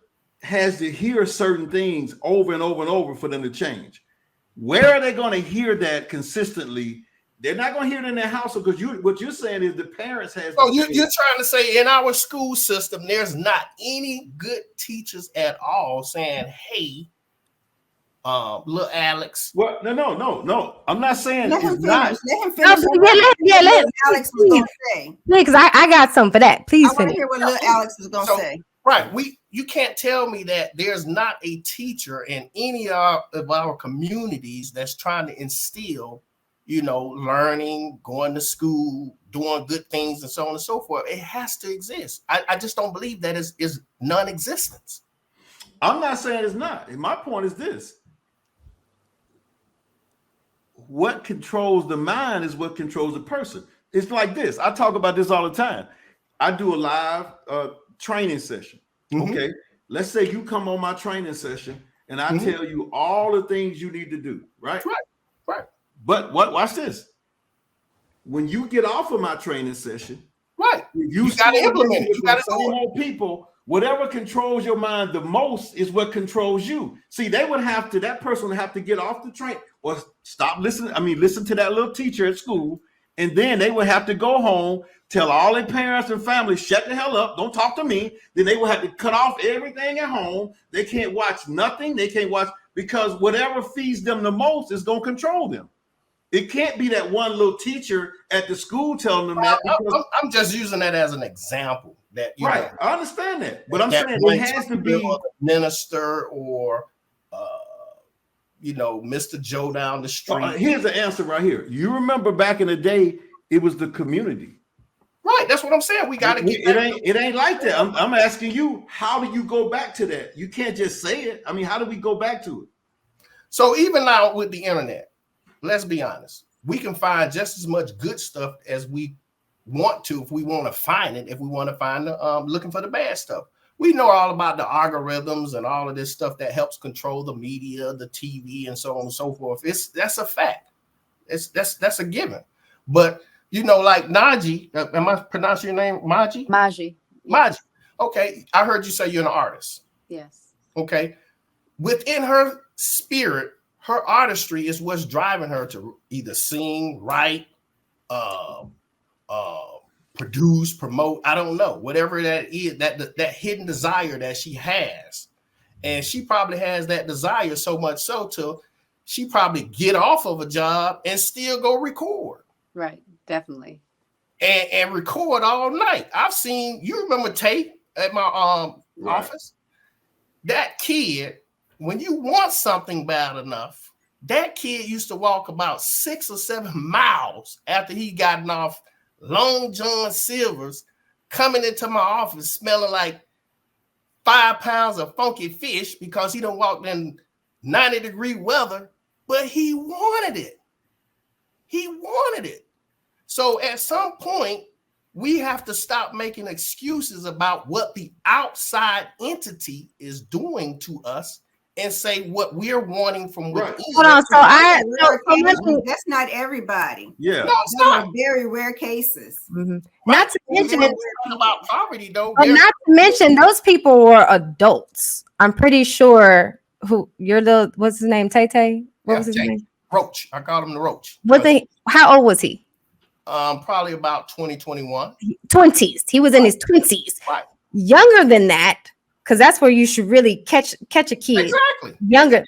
has to hear certain things over and over and over for them to change. Where are they going to hear that consistently? They're not going to hear it in their household because what you're saying is the parents has. Oh, you're trying to say in our school system, there's not any good teachers at all saying, "Hey, little Alex." Well, no. I'm not saying let him it's not. Let him finish. Let Alex was going to say. Because I got something for that. Please I want to finish. hear what little Alex is going to say. Right. You can't tell me that there's not a teacher in any of our communities that's trying to instill, learning, going to school, doing good things, and so on and so forth. It has to exist. I just don't believe that is non-existence. I'm not saying it's not. And my point is this. What controls the mind is what controls the person. It's like this. I talk about this all the time. I do a live training session. Mm-hmm. Okay. Let's say you come on my training session and I tell you all the things you need to do, right? Right. But watch this. When you get off of my training session, you got to implement it. You got to do it. People whatever controls your mind the most is what controls you. See, that person would have to get off the train or stop listening. I mean, listen to that little teacher at school. And then they would have to go home, tell all their parents and family, shut the hell up, don't talk to me. Then they would have to cut off everything at home. They can't watch nothing. They can't watch, because whatever feeds them the most is going to control them. It can't be that one little teacher at the school telling them that. I'm just using that as an example. That right, I understand that, but I'm saying it has to be a minister or Mr. Joe down the street. Here's the answer right here. You remember back in the day, it was the community. Right, that's what I'm saying. We got to get it ain't like that. I'm asking you, how do you go back to that? You can't just say it. I mean, how do we go back to it? So even now with the internet, let's be honest, we can find just as much good stuff as we want to, if we want to find it, if we want to find looking for the bad stuff. We know all about the algorithms and all of this stuff that helps control the media, the TV, and so on and so forth. That's a fact. That's a given. But like Najee, am I pronouncing your name Maji? Maji. Maji. Okay, I heard you say you're an artist. Yes. Okay. Within her spirit, her artistry is what's driving her to either sing, write, produce, promote, I don't know, whatever that is, that hidden desire that she has. And she probably has that desire so much so till she probably get off of a job and still go record. Right, definitely. And record all night. I've seen, you remember Tate at my office? That kid, when you want something bad enough, that kid used to walk about 6 or 7 miles after he gotten off Long John Silver's, coming into my office smelling like 5 pounds of funky fish because he done walked in 90-degree weather, but he wanted it. He wanted it. So at some point, we have to stop making excuses about what the outside entity is doing to us and say what we're wanting from within. Hold on, that's not everybody. Yeah, no, it's not. Very rare cases. Mm-hmm. Not to mention about poverty, though. Not to mention those people were adults. I'm pretty sure. What's his name? Tay? What was his name? Roach. I called him the Roach. How old was he? Probably about 21. 20s. He was in his 20s. Right. Younger than that. Because that's where you should really catch a kid. Exactly. Younger.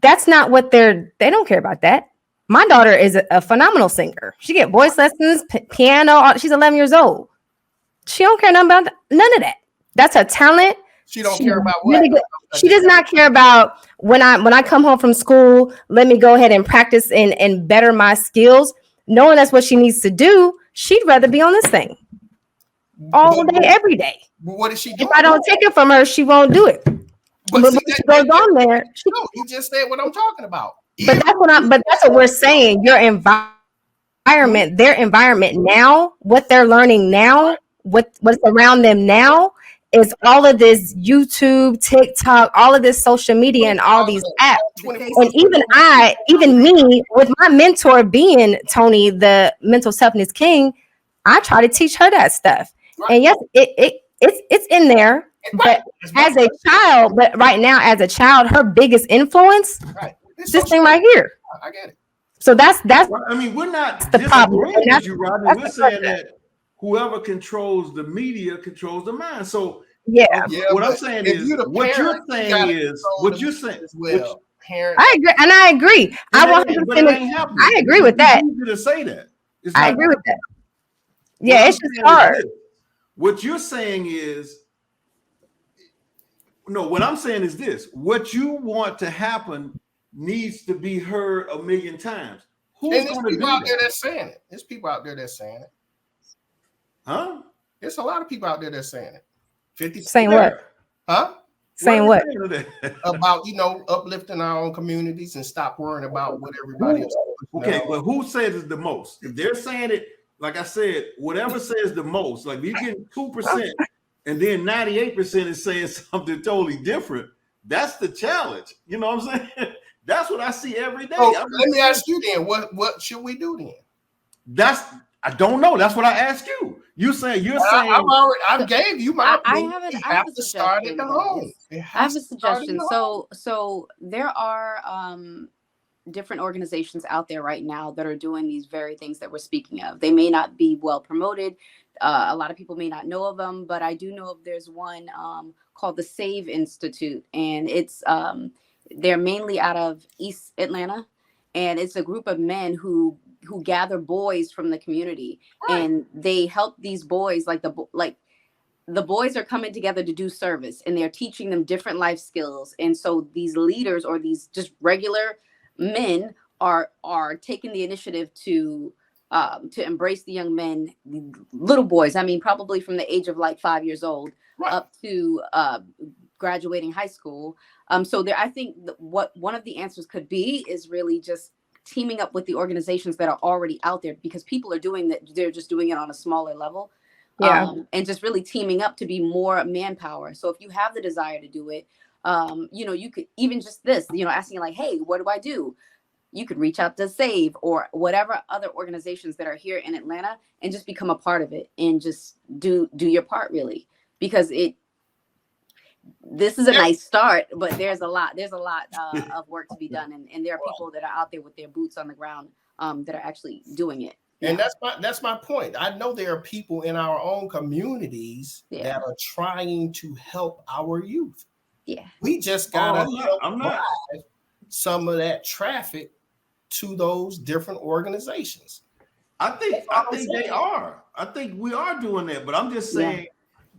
That's not what they don't care about that. My daughter is a phenomenal singer. She get voice lessons, piano. She's 11 years old. She don't care none of that. That's her talent. She don't care about what? Really she does not care about when I come home from school, let me go ahead and practice and better my skills. Knowing that's what she needs to do, she'd rather be on this thing all day, every day. What is she doing? If I don't take it from her, she won't do it. But when she goes on there, you just said what I'm talking about. But that's what we're saying. Your environment, their environment now, what they're learning now, what's around them now is all of this YouTube, TikTok, all of this social media and all these apps. And even me, with my mentor being Tony, the mental toughness king, I try to teach her that stuff. Right. And yes, it's in there. But as a child, right now, as a child, her biggest influence, this thing right here. I get it. So that's. I mean, we're not the problem. With you, Rodney. We're saying that whoever controls the media controls the mind. So what I'm saying is, what you're saying is, what you're saying. Well, I agree, and I agree. I agree with that. It's easy to say that. I agree with that. Yeah, it's just hard. What you're saying is. No, what I'm saying is this: what you want to happen needs to be heard a million times. Who's going to do out there that's saying it? There's people out there that's saying it. Huh? There's a lot of people out there that's saying it. 50 saying what? Huh? Saying what? About uplifting our own communities and stop worrying about what everybody else. Okay, but who says it the most? If they're saying it, like I said, whatever says the most, like you get 2%. And then 98% is saying something totally different. That's the challenge. You know what I'm saying? That's what I see every day. So let me ask you then, what should we do then? I don't know. That's what I ask you. You're saying I gave you my I opinion. have We I have a to start at suggestion, the guys. home. It I has have a to start in suggestion. the home. So there are different organizations out there right now that are doing these very things that we're speaking of. They may not be well promoted. A lot of people may not know of them, but I do know there's one called the Save Institute, and it's they're mainly out of East Atlanta, and it's a group of men who gather boys from the community, and they help these boys the boys are coming together to do service, and they're teaching them different life skills. And so these leaders or these just regular men are taking the initiative to embrace the young men, little boys. I mean, probably from the age of like 5 years old up to graduating high school. So there, I think what one of the answers could be is really just teaming up with the organizations that are already out there, because people are doing that. They're just doing it on a smaller level. Yeah. And just really teaming up to be more manpower. So if you have the desire to do it, you could even just this, asking like, hey, what do I do? You could reach out to Save or whatever other organizations that are here in Atlanta and just become a part of it and just do your part, really, because this is a nice start, but there's a lot of work to be done. And there are people that are out there with their boots on the ground that are actually doing it. And that's my point. I know there are people in our own communities that are trying to help our youth. Yeah. We just gotta drive some of that traffic to those different organizations. I think they are. I think we are doing that, but I'm just saying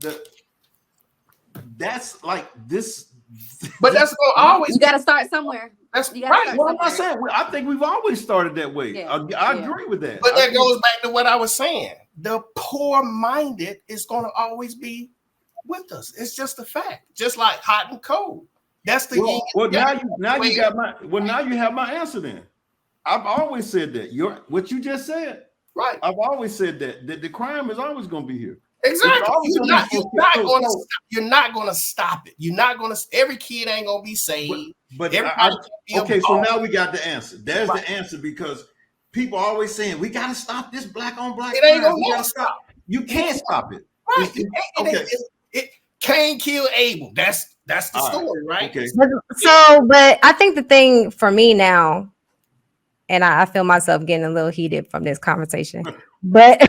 that that's like this. But that's going always. You got to start somewhere. That's right. Well, I'm not saying. I think we've always started that way. Yeah. I agree with that. But that goes back to what I was saying. The poor-minded is going to always be with us. It's just a fact. Just like hot and cold. That's the now you have my answer. Then I've always said that. What you just said. Right. I've always said that the crime is always going to be here. Exactly. You're not going to stop it. You're not going to. Every kid ain't going to be saved. But so now we got the answer. There's the answer, because people are always saying we got to stop this black on black. It ain't going to stop. You can't stop it. Right. It Cain killed Abel. That's the story, right? Okay. So, but I think the thing for me now, and I feel myself getting a little heated from this conversation, but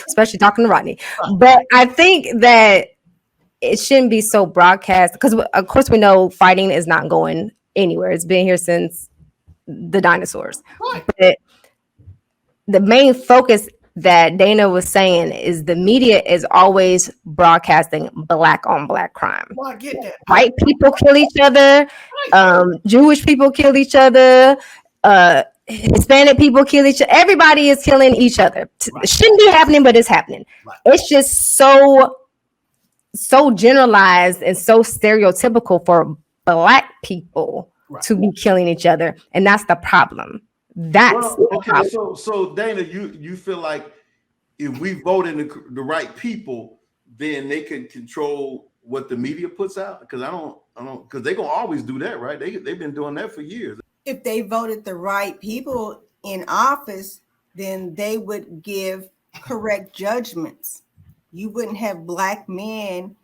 especially talking to Rodney. But I think that it shouldn't be so broadcast, because of course we know fighting is not going anywhere. It's been here since the dinosaurs. Right. But the main focus that Dana was saying is the media is always broadcasting black on black crime. Well, I get that. White people kill each other. Jewish people kill each other. Hispanic people kill each other. Everybody is killing each other. It shouldn't be happening, but it's happening. It's just so generalized and so stereotypical for black people to be killing each other, and that's the problem. The problem. So Dana, you feel like if we vote in the right people, then they can control what the media puts out? Because I don't, because they're gonna always do that, right? They've been doing that for years. If they voted the right people in office, then they would give correct judgments. You wouldn't have black men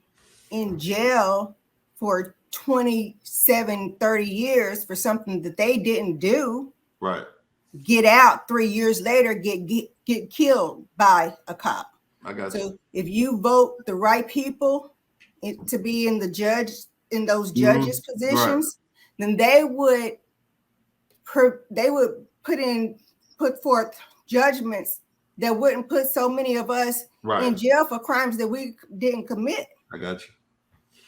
in jail for 27, 30 years for something that they didn't do. Right. Get out 3 years later, get killed by a cop. I got you. So if you vote the right people to be in those judges positions, then they would put forth judgments that wouldn't put so many of us in jail for crimes that we didn't commit. I got you.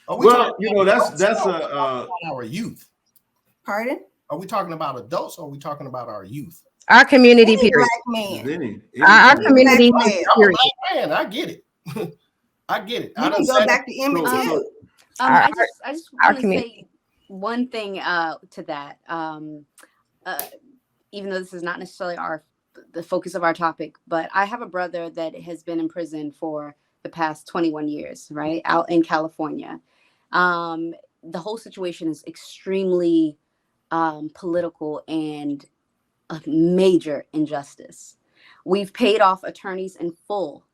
Well, that's our youth. Pardon? Are we talking about adults, or are we talking about our youth? Our community, period. Black man. Our community. I'm a black man. I get it. I get it. You can go back to Emmett Till. I just want to say one thing to that. Even though this is not necessarily the focus of our topic, but I have a brother that has been in prison for the past 21 years, right, out in California. The whole situation is extremely political and a major injustice. We've paid off attorneys in full,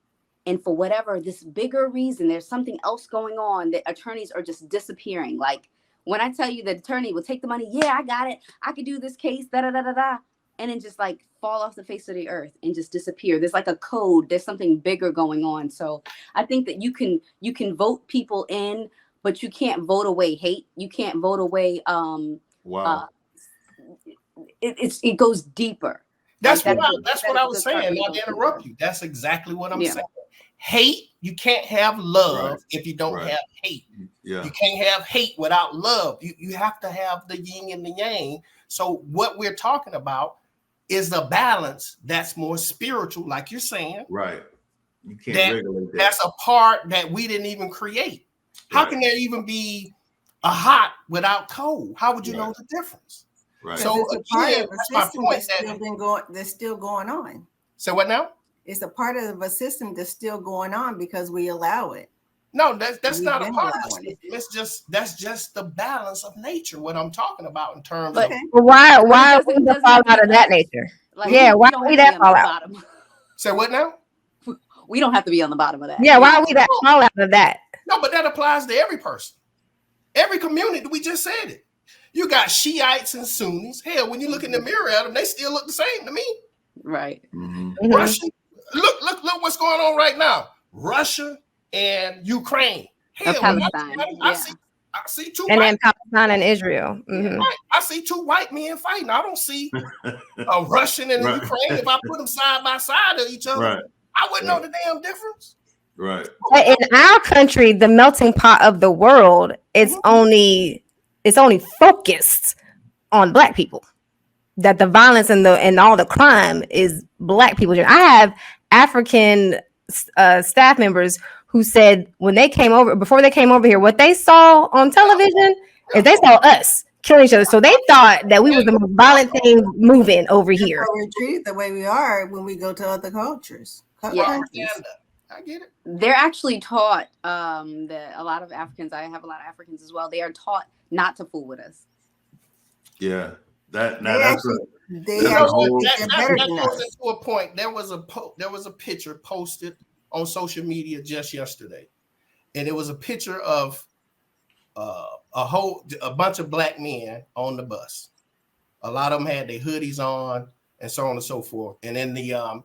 And for whatever this bigger reason, there's something else going on that attorneys are just disappearing. Like when I tell you the attorney will take the money, yeah, I got it, I could do this case, da da da da da, and then just like fall off the face of the earth and just disappear. There's like a code. There's something bigger going on. So I think that you can vote people in, but you can't vote away hate. You can't vote away. It goes deeper. That's what I was saying. Not to interrupt you. That's exactly what I'm saying. Hate, you can't have love if you don't have hate. Yeah. You can't have hate without love. You have to have the yin and the yang. So what we're talking about is the balance that's more spiritual, like you're saying. Right. You can't regulate that. That's a part that we didn't even create. How can there even be a hot without cold? How would you know the difference? Right. So it's a part again, of a that's my system point. that's still going on. So what now? It's a part of a system that's still going on because we allow it. No, that's not a part of it. That's just the balance of nature. What I'm talking about in terms of. But why are we to fall out of that nature? Like, yeah, why are we that fall out? So what now? We don't have to be on the bottom of that. Yeah, why are we that fall out of that? No, but that applies to every person, every community. We just said it. You got Shiites and Sunnis. Hell, when you look in the mirror at them, they still look the same to me. Right. Mm-hmm. Russia. Look what's going on right now. Russia and Ukraine. Hell, Palestine. I see two. And then Palestine and Israel. Mm-hmm. Right. I see two white men fighting. I don't see a Russian and a Ukraine. If I put them side by side of each other, I wouldn't know the damn difference. Right. In our country, the melting pot of the world, it's only focused on Black people. That the violence and all the crime is Black people. I have African staff members who said before they came over here, what they saw on television is they saw us killing each other. So they thought that we was the most violent thing moving over here. So we're treated the way we are when we go to other cultures. Yeah. I get it. They're actually taught that a lot of Africans, I have a lot of Africans as well, they are taught not to fool with us. Yeah. That goes into a point. There was a picture posted on social media just yesterday, and it was a picture of a bunch of Black men on the bus. A lot of them had their hoodies on and so on and so forth. And in the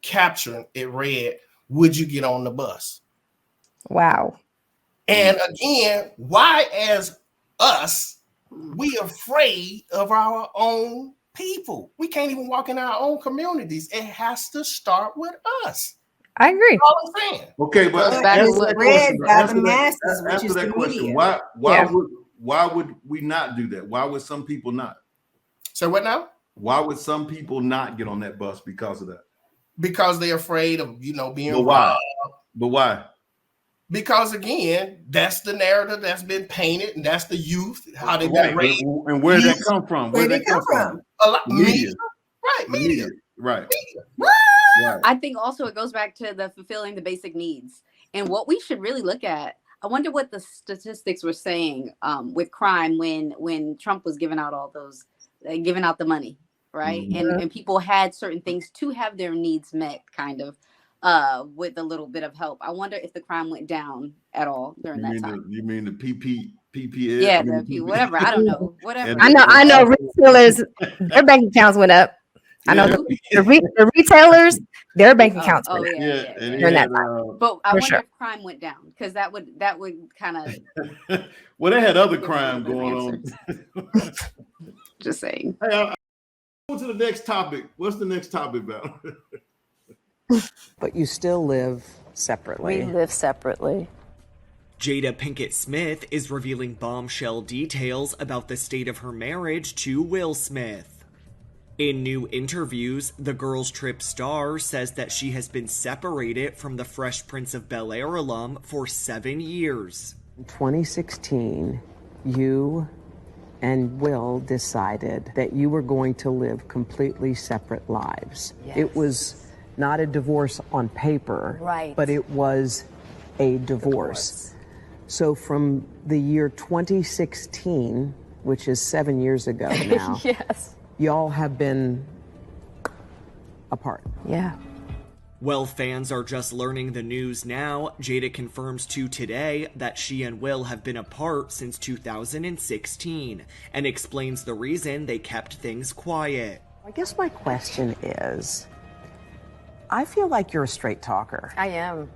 caption, it read, "Would you get on the bus?" Wow. And again, why as us? We afraid of our own people. We can't even walk in our own communities. It has to start with us. I agree. That's all I'm saying. Okay, but answer that question. Why would we not do that? Why would some people not? So what now? Why would some people not get on that bus because of that? Because they're afraid of being robbed. But why? Because again, that's the narrative that's been painted, and that's the youth, how they've been raised. And where did that come from? Where did that come from? A lot media. Right, media. Right. Right. I think also it goes back to the fulfilling the basic needs. And what we should really look at, I wonder what the statistics were saying with crime when Trump was giving out all those, giving out the money, right? Mm-hmm. And people had certain things to have their needs met, kind of. With a little bit of help. I wonder if the crime went down at all during that time. You mean the PPL? Yeah, whatever. I don't know. Whatever. I know retailers, their bank accounts went up. I know the retailers, their bank accounts went up during that time. But I wonder if crime went down, because that would kind of. Well, they had other crime going on. Just saying. Hey, I'll go to the next topic. What's the next topic about? But you still live separately. We live separately. Jada Pinkett Smith is revealing bombshell details about the state of her marriage to Will Smith. In new interviews, the Girls Trip star says that she has been separated from the Fresh Prince of Bel-Air alum for 7 years. In 2016, you and Will decided that you were going to live completely separate lives. Yes. It was not a divorce on paper, right, but it was a divorce. So from the year 2016, which is 7 years ago now, yes, y'all have been apart. Yeah. While fans are just learning the news now, Jada confirms to Today that she and Will have been apart since 2016 and explains the reason they kept things quiet. I guess my question is, I feel like you're a straight talker. I am.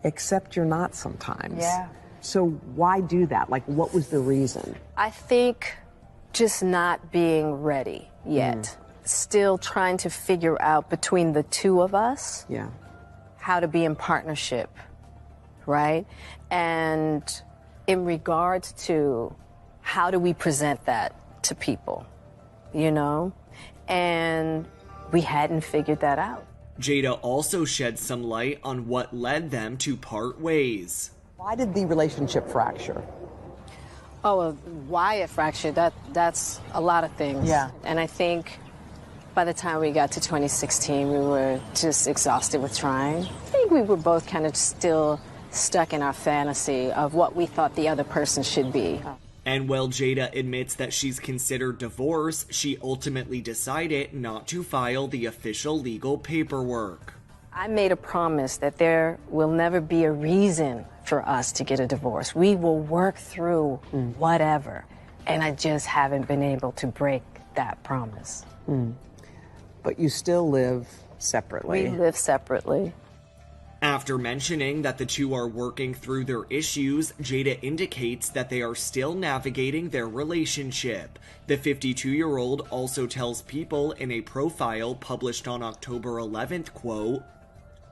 Except you're not sometimes. Yeah. So why do that? Like, what was the reason? I think just not being ready yet. Still trying to figure out between the two of us how to be in partnership, right? And in regards to how do we present that to people, you know? And we hadn't figured that out. Jada also shed some light on what led them to part ways. Why did the relationship fracture? Oh, why it fractured, that's a lot of things. Yeah. And I think by the time we got to 2016, we were just exhausted with trying. I think we were both kind of still stuck in our fantasy of what we thought the other person should be. And while Jada admits that she's considered divorce, she ultimately decided not to file the official legal paperwork. I made a promise that there will never be a reason for us to get a divorce. We will work through whatever. And I just haven't been able to break that promise. But you still live separately. We live separately. After mentioning that the two are working through their issues, Jada indicates that they are still navigating their relationship. The 52-year-old also tells People in a profile published on October 11th, quote,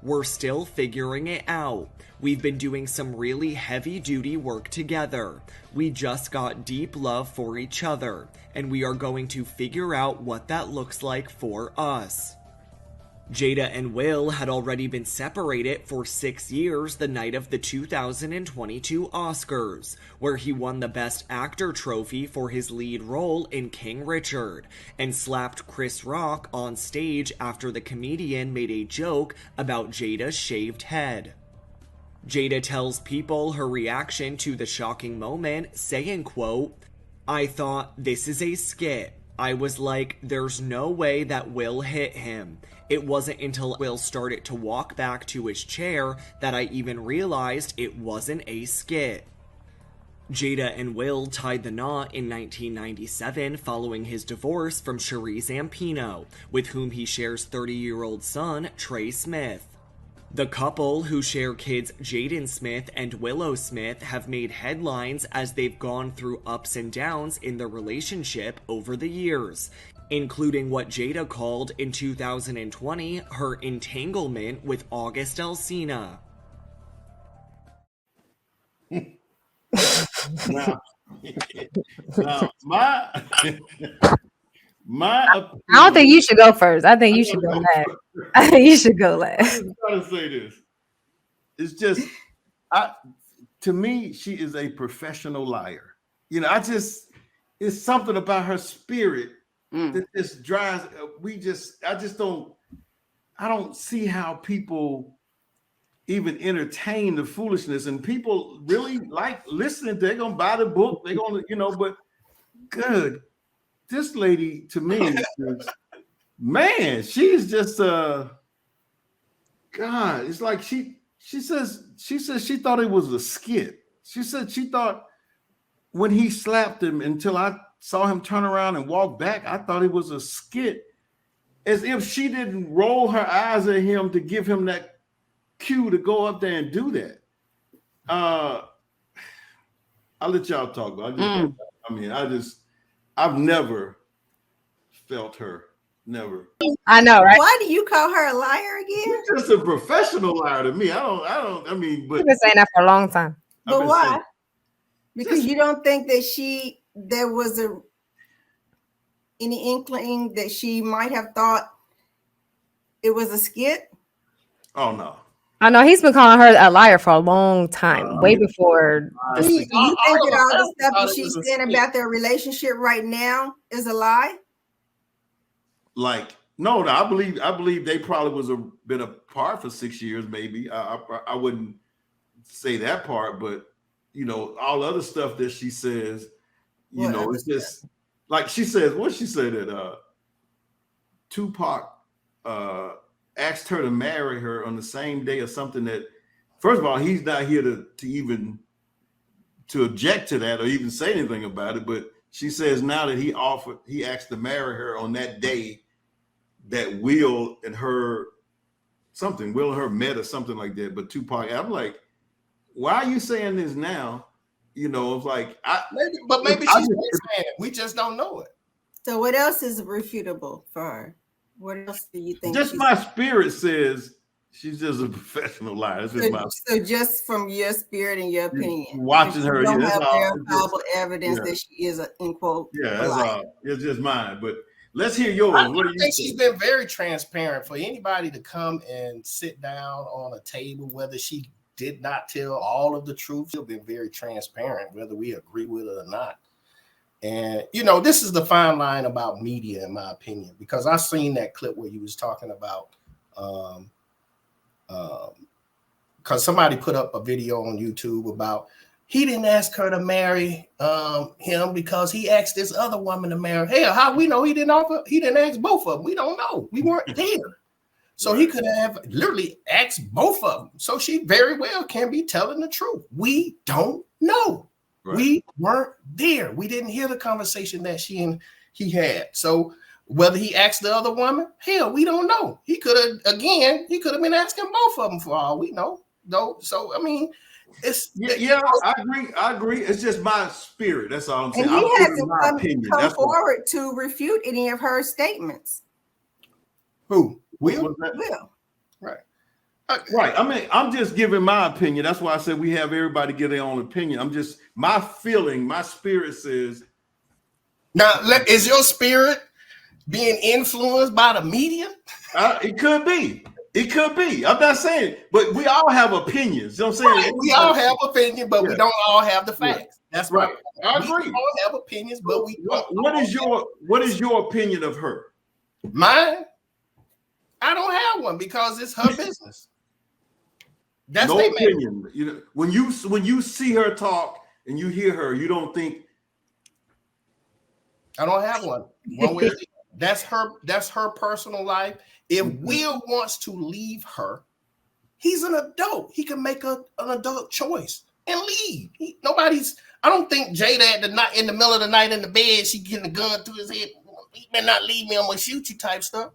"We're still figuring it out. We've been doing some really heavy-duty work together. We just got deep love for each other, and we are going to figure out what that looks like for us." Jada and Will had already been separated for 6 years the night of the 2022 Oscars, where he won the Best Actor trophy for his lead role in King Richard, and slapped Chris Rock on stage after the comedian made a joke about Jada's shaved head. Jada tells People her reaction to the shocking moment, saying, quote, "I thought, this is a skit. I was like, there's no way that Will hit him. It wasn't until Will started to walk back to his chair that I even realized it wasn't a skit." Jada and Will tied the knot in 1997 following his divorce from Cherie Zampino, with whom he shares 30-year-old son Trey Smith. The couple, who share kids Jaden Smith and Willow Smith, have made headlines as they've gone through ups and downs in their relationship over the years, including what Jada called in 2020 her entanglement with August Alsina. Now, my opinion, I don't think you should go first. I think you should go last. I think you should go last. I'm trying to say this. It's just, to me, she is a professional liar. You know, it's something about her spirit that just drives. I don't see how people even entertain the foolishness, and people really like listening. They're gonna buy the book. They're gonna, but good. This lady, to me, is, man, she's just God. It's like she says she thought it was a skit. She said she thought when he slapped him, until I saw him turn around and walk back, I thought it was a skit, as if she didn't roll her eyes at him to give him that cue to go up there and do that. I'll let y'all talk about it. I've never felt her. Never. I know, right? Why do you call her a liar again? She's just a professional liar to me. But You've been saying that for a long time. But why? Because you don't think that there was any inkling that she might have thought it was a skit? Oh no. I know he's been calling her a liar for a long time, way before. Do you think that all the stuff that she's saying about their relationship right now is a lie? Like, no, I believe they probably been apart for 6 years, maybe. I wouldn't say that part, but all other stuff that she says, it's just like she says. What she said that Tupac asked her to marry her on the same day or something that, first of all, he's not here to even to object to that or even say anything about it. But she says now that he asked to marry her on that day that Will and her met or something like that. But Tupac, I'm like, why are you saying this now? You know, it's like, maybe she's saying it. We just don't know it. So what else is refutable for her? What else do you think? Just my spirit says she's just a professional liar. So just from your spirit and your opinion, watching her, you don't have verifiable evidence that she is in quote. Yeah, that's all. It's just mine. But let's hear yours. I think she's been very transparent. For anybody to come and sit down on a table, whether she did not tell all of the truth, she's been very transparent, whether we agree with it or not. And, you know, this is the fine line about media, in my opinion, because I seen that clip where you was talking about, because somebody put up a video on YouTube about he didn't ask her to marry him because he asked this other woman to marry. Hell, how we know he didn't ask both of them? We don't know. We weren't there. So he could have literally asked both of them. So she very well can be telling the truth. We don't know. Right. We weren't there. We didn't hear the conversation that she and he had. So whether he asked the other woman, hell, we don't know. He could have been asking both of them for all we know. Though, so I mean, I agree. It's just my spirit. That's all I'm saying. And he hasn't come forward to refute any of her statements. Who? Will. Right. Right. I mean, I'm just giving my opinion. That's why I said we have everybody give their own opinion. I'm just my feeling, my spirit says. Now, is your spirit being influenced by the media? It could be. It could be. I'm not saying, but we all have opinions. You know what I'm saying? Right. We all have opinions, but we don't all have the facts. Yeah. That's right. I agree. We all have opinions, but we don't. What is your opinion of her? Mine? I don't have one because it's her business. That's no opinion. You know, when you see her talk and you hear her, you don't think. I don't have one. That's her personal life. If Will wants to leave her, he's an adult. He can make an adult choice and leave. I don't think Jada in the middle of the night in the bed, she getting a gun through his head. He may not leave me, I'm gonna shoot you type stuff.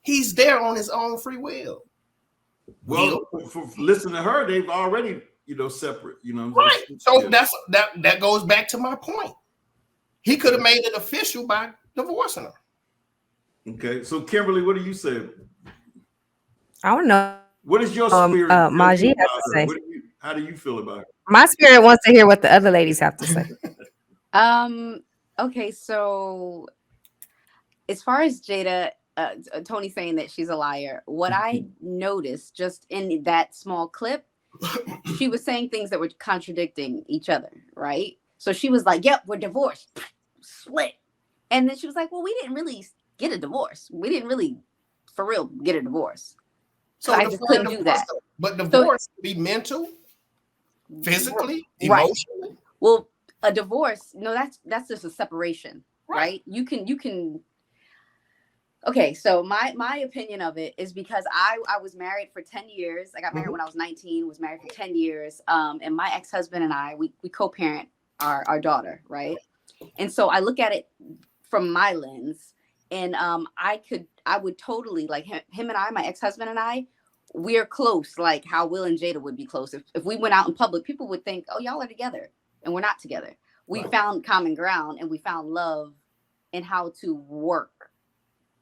He's there on his own free will. Well, for listening to her, they've already, separate, Right. So that goes back to my point. He could have made it official by divorcing her. Okay. So Kimberly, what do you say? I don't know. What is your spirit? Maji has to say. How do you feel about it? My spirit wants to hear what the other ladies have to say. Okay, so as far as Jada, Tony saying that she's a liar, what I noticed just in that small clip, she was saying things that were contradicting each other, right? So she was like, yep, we're divorced, split. And then she was like, well, we didn't really get a divorce. We didn't really, for real, get a divorce. So I just couldn't do that. But divorce can be mental, physically, emotionally. Right. Well, a divorce, no, that's just a separation, right? You can. Okay, so my opinion of it is because I was married for 10 years. I got married when I was 19, was married for 10 years. And my ex-husband and I, we co-parent our daughter, right? And so I look at it from my lens, and I would totally, like him and I, my ex-husband and I, we're close, like how Will and Jada would be close. If we went out in public, people would think, oh, y'all are together, and we're not together. We found common ground, and we found love in how to work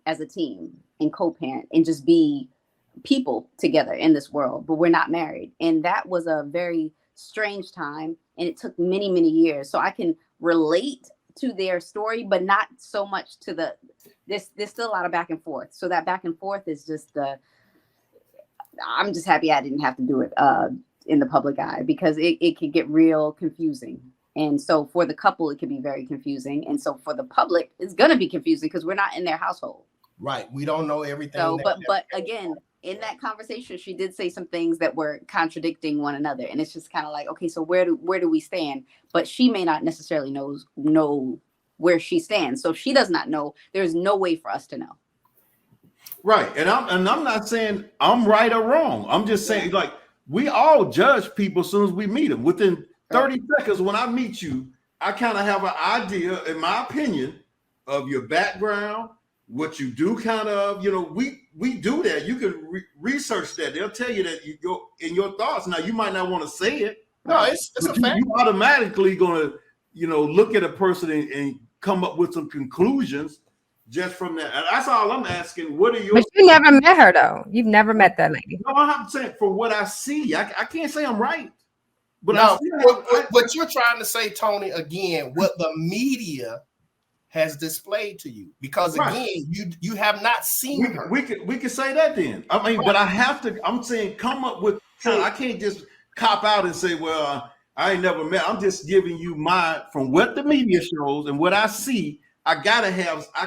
as a team and co-parent and just be people together in this world, but we're not married. And that was a very strange time, and it took many, many years. So I can relate to their story, but not so much to there's still a lot of back and forth. So that back and forth is just I'm just happy I didn't have to do it in the public eye, because it could get real confusing. And so for the couple, it could be very confusing. And so for the public, it's going to be confusing because we're not in their household. Right. We don't know everything. So, but again, in that conversation, she did say some things that were contradicting one another. And it's just kind of like, okay, so where do we stand? But she may not necessarily know where she stands. So if she does not know, there's no way for us to know. Right. And I'm not saying I'm right or wrong. I'm just saying, like, we all judge people as soon as we meet them. Within 30 seconds, when I meet you, I kind of have an idea, in my opinion, of your background, what you do, kind of, you know, we do that. You can research that. They'll tell you that you go in your thoughts. Now, you might not want to say it. No, it's a fact. You automatically gonna, you know, look at a person and come up with some conclusions just from that. And that's all I'm asking. What are your? But you never met her though. You've never met that lady. No, I'm saying from what I see, I can't say I'm right. But no, what you're trying to say, Tony, again, what the media has displayed to you, because again, you have not seen her. We could say that then. I mean, but I have to. I'm saying come up with. I can't just cop out and say, well, I ain't never met. I'm just giving you from what the media shows and what I see. I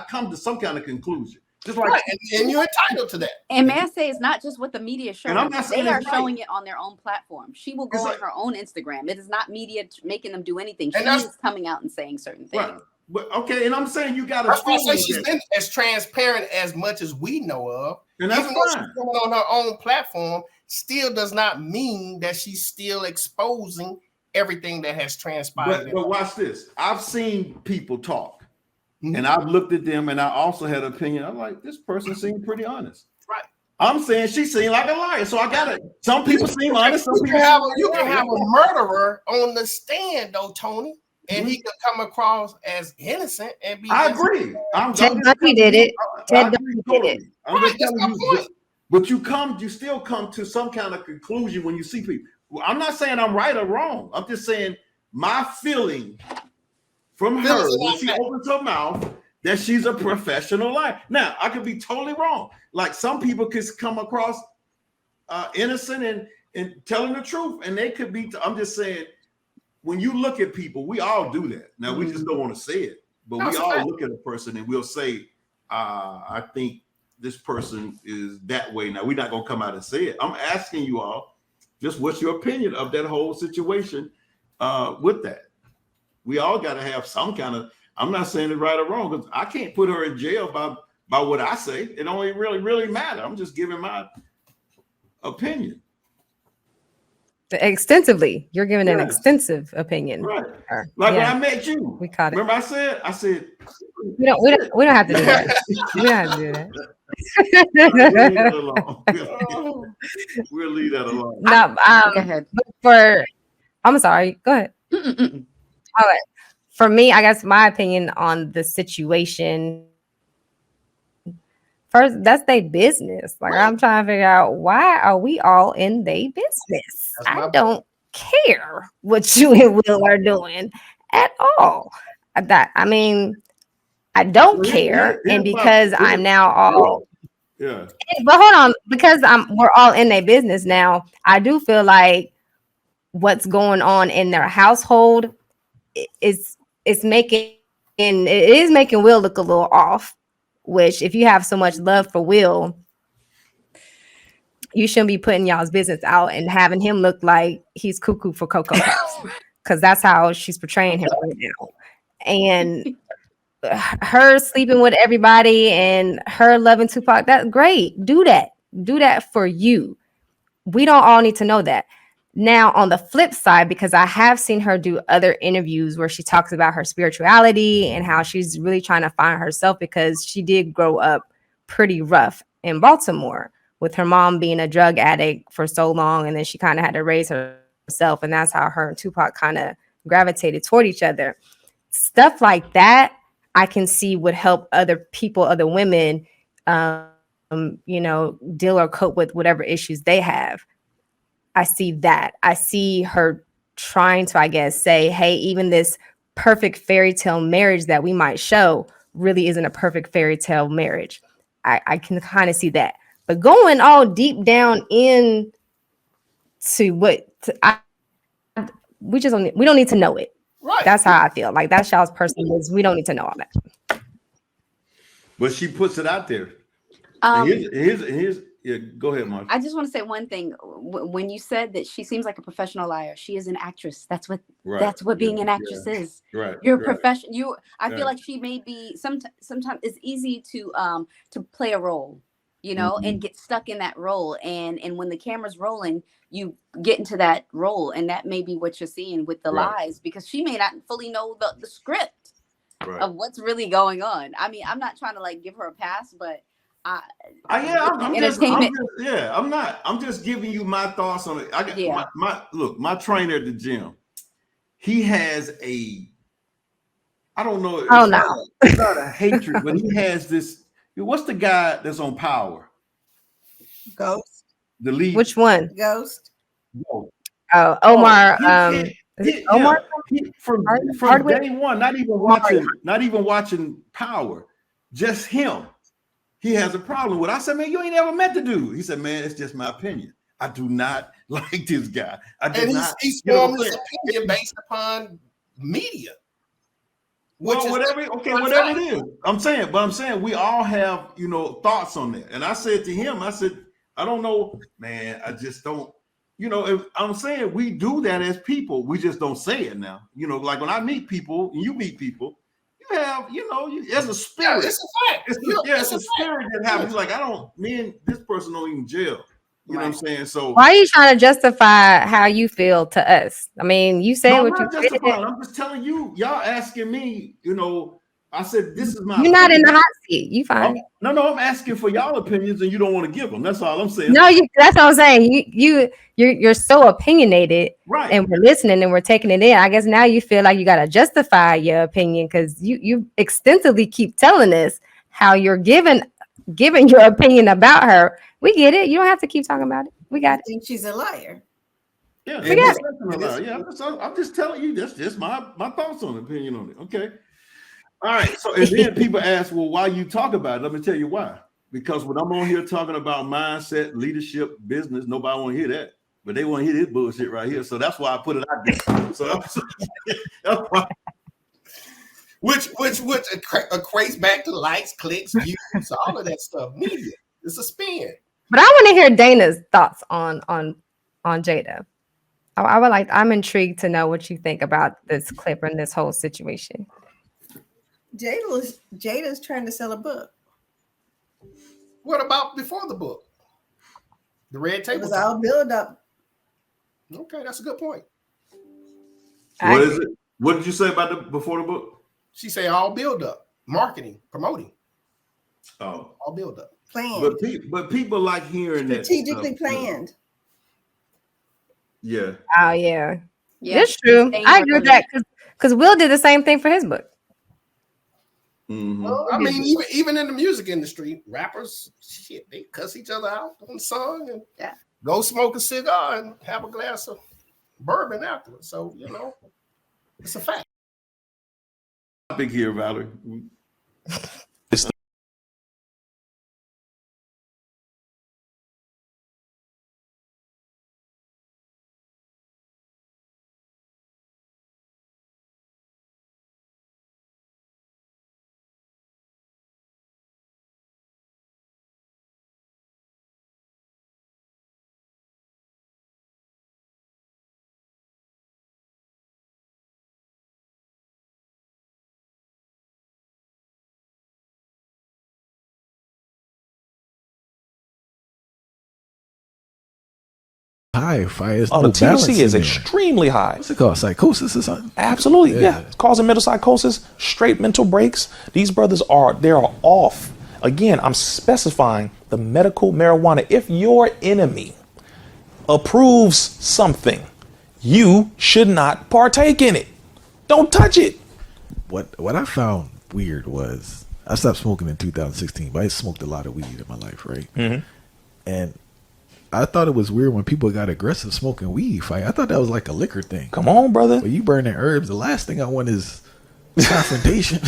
come to some kind of conclusion. Just like, and you're entitled to that. And may I say, it's not just what the media shows. They are showing right. it on their own platform. She will go on her own Instagram. It is not media making them do anything. She And is coming out and saying certain things. Right. But okay, and I'm saying you got to. That's why I say she's been as transparent as much as we know of. And that's even though she's going on her own platform, still does not mean that she's still exposing everything that has transpired. But watch this. I've seen people talk. And I've looked at them, and I also had an opinion. I'm like, this person seemed pretty honest. Right. I'm saying she seemed like a liar. So I got it. Some people seem honest. Some people you can have a murderer on the stand, though, Tony, and he could come across as innocent and be. I agree. Ted Bundy did it. Ted Bundy did it. I'm just telling you, but you still come to some kind of conclusion when you see people. Well, I'm not saying I'm right or wrong. I'm just saying my feeling from her when she opens her mouth that she's a professional liar. Now, I could be totally wrong. Like some people could come across innocent and telling the truth, and they could be. I'm just saying, when you look at people, we all do that. Now, we just don't want to say it, but we all look at a person and we'll say, I think this person is that way. Now, we're not going to come out and say it. I'm asking you all, just what's your opinion of that whole situation with that? We all got to have some kind of, I'm not saying it right or wrong, because I can't put her in jail by what I say. It don't really matter. I'm just giving my opinion. Extensively. You're giving an extensive opinion. Right. Like when I met you. We caught it. Remember I said we don't have to do that. We don't have to do that. We'll leave that alone. No, go ahead. I'm sorry. Go ahead. All right. For me, I guess my opinion on the situation. First, that's their business. Like I'm trying to figure out, why are we all in their business? I don't care what you and Will are doing at all. I don't care, and because I'm now all. Yeah. But hold on, because we're all in their business now. I do feel like what's going on in their household is making Will look a little off. Which, if you have so much love for Will, you shouldn't be putting y'all's business out and having him look like he's cuckoo for Cocoa Puffs, because that's how she's portraying him right now. And her sleeping with everybody and her loving Tupac, that's great. Do that for you. We don't all need to know that. Now, on the flip side, because I have seen her do other interviews where she talks about her spirituality and how she's really trying to find herself, because she did grow up pretty rough in Baltimore with her mom being a drug addict for so long. And then she kind of had to raise herself. And that's how her and Tupac kind of gravitated toward each other. Stuff like that, I can see would help other people, other women, deal or cope with whatever issues they have. I see that. I see her trying to, I guess, say, hey, even this perfect fairy tale marriage that we might show really isn't a perfect fairy tale marriage. I can kind of see that. But going all deep down in to we don't need to know it. Right. That's how I feel. Like that's y'all's personal business. We don't need to know all that. But she puts it out there. Here's go ahead, Mark. I just want to say one thing. When you said that she seems like a professional liar, she is an actress. That's what being an actress is. Right. You're a professional. I feel like she may be sometimes it's easy to play a role. you know, and get stuck in that role. And when the camera's rolling, you get into that role, and that may be what you're seeing with the lies, because she may not fully know the script of what's really going on. I mean, I'm not trying to like give her a pass, but I'm just giving you my thoughts on it. I got my trainer at the gym. He has I don't know. It's not a hatred, but he has this. What's the guy that's on Power? Ghost. The lead. Which one? Ghost. No. Oh, Omar. Omar from day one, not even watching Power, just him. He has a problem with. I said, man, you ain't ever met the dude. He said, man, it's just my opinion. I do not like this guy. He's formed his opinion based upon media. Whatever it is. I'm saying we all have, thoughts on that. And I said to him, I said, I don't know, man. I just don't, if I'm saying we do that as people, we just don't say it now. Like when I meet people and you meet people, you have, there's a spirit. Yeah, it's a fact. It's a spirit that happens. Like me and this person don't even gel. You know what I'm saying? So why are you trying to justify how you feel to us? I mean, you say what you said. I'm just telling you, y'all asking me, I said, this is my You're not in the hot seat. You fine. I'm asking for y'all opinions and you don't want to give them. That's all I'm saying. No, that's what I'm saying. You're so opinionated, right? And we're listening and we're taking it in. I guess now you feel like you got to justify your opinion because you extensively keep telling us how you're giving your opinion about her. We get it. You don't have to keep talking about it. We got it. I think she's a liar. Yeah, we got it. Yeah, I'm just telling you. That's just my thoughts on opinion on it. Okay. All right. So and then people ask, well, why you talk about it? Let me tell you why. Because when I'm on here talking about mindset, leadership, business, nobody want to hear that. But they want to hear this bullshit right here. So that's why I put it out there. So that's why. Which equates back to likes, clicks, views, all of that stuff. Media. It's a spin. But I want to hear Dana's thoughts on Jada. I'm intrigued to know what you think about this clip and this whole situation. Jada's trying to sell a book. What about before the book? The red table. It was all build up. Okay, that's a good point. What is it? What did you say about before the book? She said all build up, marketing, promoting. Oh, all build up. Planned. But people like hearing that strategically planned. Yeah. Oh yeah. That's true. I agree with that because Will did the same thing for his book. Mm-hmm. Well, I mean, even in the music industry, rappers, they cuss each other out on the song and go smoke a cigar and have a glass of bourbon afterwards. So, it's a fact. Topic here, Valerie. High fire. The THC is extremely high. What's it called? Psychosis or something? Absolutely, yeah. It's causing mental psychosis, straight mental breaks. These brothers are off. Again, I'm specifying the medical marijuana. If your enemy approves something, you should not partake in it. Don't touch it. What I found weird was I stopped smoking in 2016, but I smoked a lot of weed in my life, right? Mm-hmm. And I thought it was weird when people got aggressive smoking weed. I thought that was like a liquor thing. Come on, brother. But you burning herbs, the last thing I want is confrontation.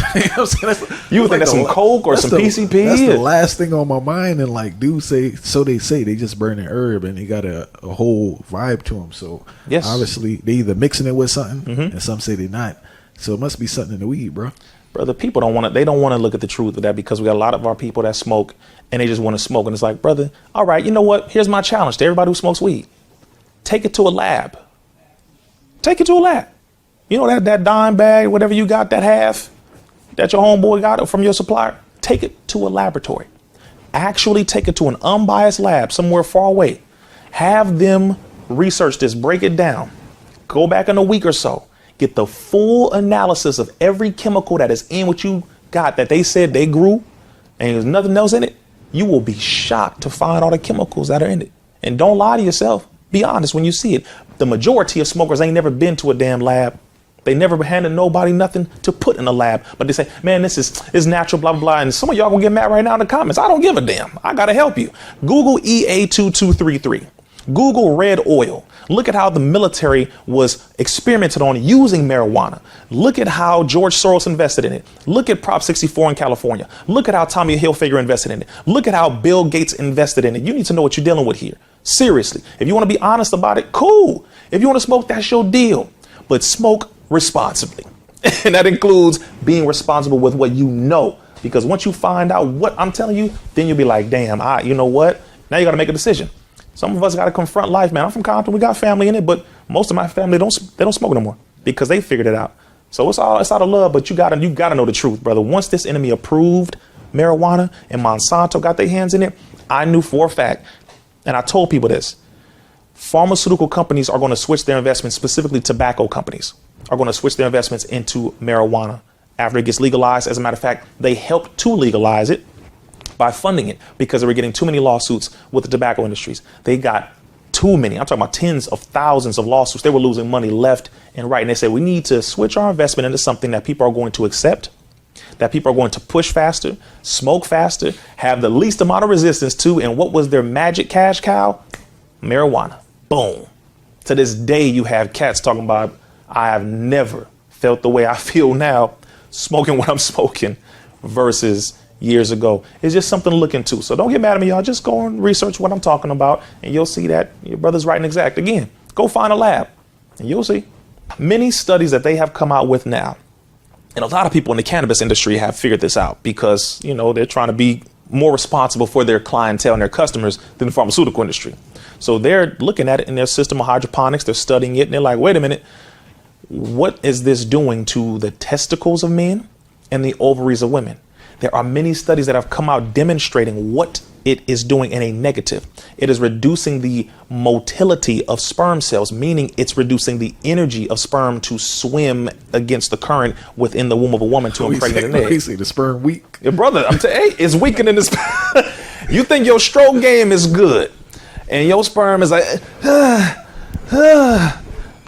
You would think that's some coke or some PCP? That's the last thing on my mind. And like dudes say, so they say they just burning herb and they got a whole vibe to them. So obviously they either mixing it with something and some say they're not. So it must be something in the weed, bro. Brother, people don't want to look at the truth of that because we got a lot of our people that smoke and they just want to smoke. And it's like, brother, all right, you know what? Here's my challenge to everybody who smokes weed. Take it to a lab. Take it to a lab. You know that dime bag, whatever you got, that half that your homeboy got from your supplier, take it to a laboratory. Actually take it to an unbiased lab somewhere far away. Have them research this, break it down. Go back in a week or so. Get the full analysis of every chemical that is in what you got that they said they grew and there's nothing else in it. You will be shocked to find all the chemicals that are in it. And don't lie to yourself. Be honest when you see it. The majority of smokers ain't never been to a damn lab. They never handed nobody nothing to put in a lab. But they say, man, this is natural, blah, blah, blah. And some of y'all gonna get mad right now in the comments. I don't give a damn. I gotta help you. Google EA2233. Google red oil. Look at how the military was experimented on using marijuana. Look at how George Soros invested in it. Look at Prop 64 in California. Look at how Tommy Hilfiger invested in it. Look at how Bill Gates invested in it. You need to know what you're dealing with here. Seriously. If you want to be honest about it, cool. If you want to smoke, that's your deal. But smoke responsibly. And that includes being responsible with what you know. Because once you find out what I'm telling you, then you'll be like, damn, you know what? Now you got to make a decision. Some of us got to confront life, man. I'm from Compton. We got family in it, but most of my family don't smoke no more because they figured it out. So it's out of love, but you gotta know the truth, brother. Once this enemy approved marijuana and Monsanto got their hands in it, I knew for a fact, and I told people this, pharmaceutical companies are going to switch their investments, specifically tobacco companies, are going to switch their investments into marijuana after it gets legalized. As a matter of fact, they helped to legalize it by funding it because they were getting too many lawsuits with the tobacco industries. They got too many. I'm talking about tens of thousands of lawsuits. They were losing money left and right. And they said, we need to switch our investment into something that people are going to accept, that people are going to push faster, smoke faster, have the least amount of resistance to. And what was their magic cash cow? Marijuana. Boom. To this day, you have cats talking about, I have never felt the way I feel now smoking what I'm smoking versus years ago. It's just something to look into. So don't get mad at me, y'all. Just go and research what I'm talking about, and you'll see that your brother's right and exact. Again, go find a lab, and you'll see. Many studies that they have come out with now, and a lot of people in the cannabis industry have figured this out because, you know, they're trying to be more responsible for their clientele and their customers than the pharmaceutical industry. So they're looking at it in their system of hydroponics. They're studying it, and they're like, wait a minute, what is this doing to the testicles of men and the ovaries of women? There are many studies that have come out demonstrating what it is doing in a negative. It is reducing the motility of sperm cells, meaning it's reducing the energy of sperm to swim against the current within the womb of a woman to impregnate an egg. You say the sperm weak? Yeah, brother, I'm telling you, it's weakening the sperm. You think your stroke game is good, and your sperm is like,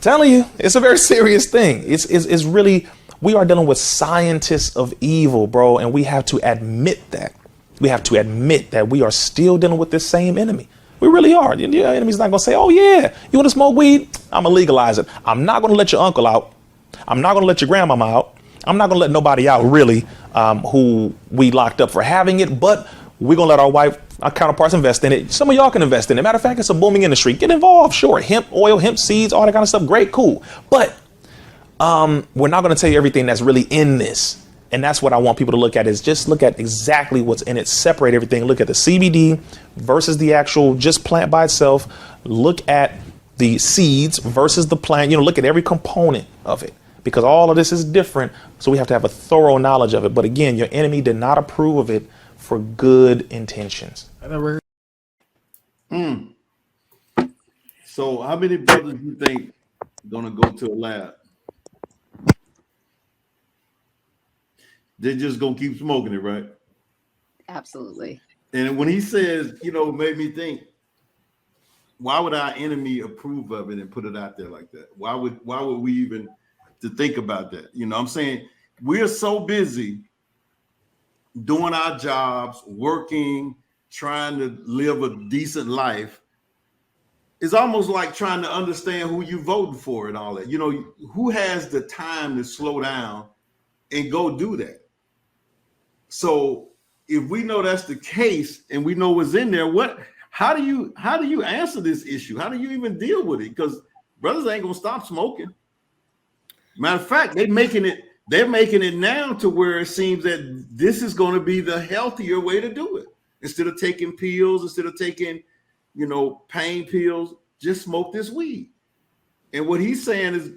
telling you, it's a very serious thing. It's really. We are dealing with scientists of evil, bro, and we have to admit that. We have to admit that we are still dealing with this same enemy. We really are. Your enemy's not going to say, oh, yeah, you want to smoke weed? I'm going to legalize it. I'm not going to let your uncle out. I'm not going to let your grandmama out. I'm not going to let nobody out, really, who we locked up for having it, but we're going to let our counterparts invest in it. Some of y'all can invest in it. Matter of fact, it's a booming industry. Get involved, sure. Hemp oil, hemp seeds, all that kind of stuff. Great, cool. But we're not going to tell you everything that's really in this. And that's what I want people to look at, is just look at exactly what's in it. Separate everything. Look at the CBD versus the actual just plant by itself. Look at the seeds versus the plant. You know, look at every component of it, because all of this is different. So we have to have a thorough knowledge of it. But again, your enemy did not approve of it for good intentions. I never heard. So how many brothers do you think gonna go to a lab? They're just gonna keep smoking it, right? Absolutely. And when he says, you know, made me think, why would our enemy approve of it and put it out there like that? Why would we even to think about that? You know, I'm saying we're so busy doing our jobs, working, trying to live a decent life. It's almost like trying to understand who you voted for and all that. You know, who has the time to slow down and go do that? So if we know that's the case and we know what's in there, how do you answer this issue? How do you even deal with it? Because brothers ain't gonna stop smoking. Matter of fact, they're making it now to where it seems that this is going to be the healthier way to do it. Instead of taking pills, instead of taking, you know, pain pills, just smoke this weed. And what he's saying is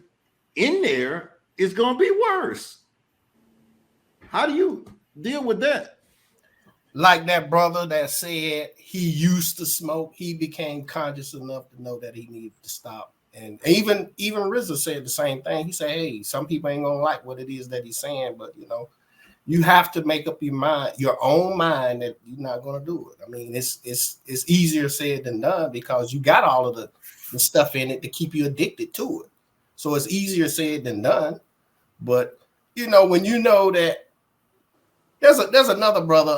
in there is going to be worse. How do you deal with that? like that brother that said he used to smoke, he became conscious enough to know that he needed to stop. And even RZA said the same thing. He said, hey, some people ain't gonna like what it is that he's saying, but you know, you have to make up your own mind that you're not gonna do it. I mean, it's easier said than done because you got all of the stuff in it to keep you addicted to it. So it's easier said than done. But you know, when you know that there's another brother,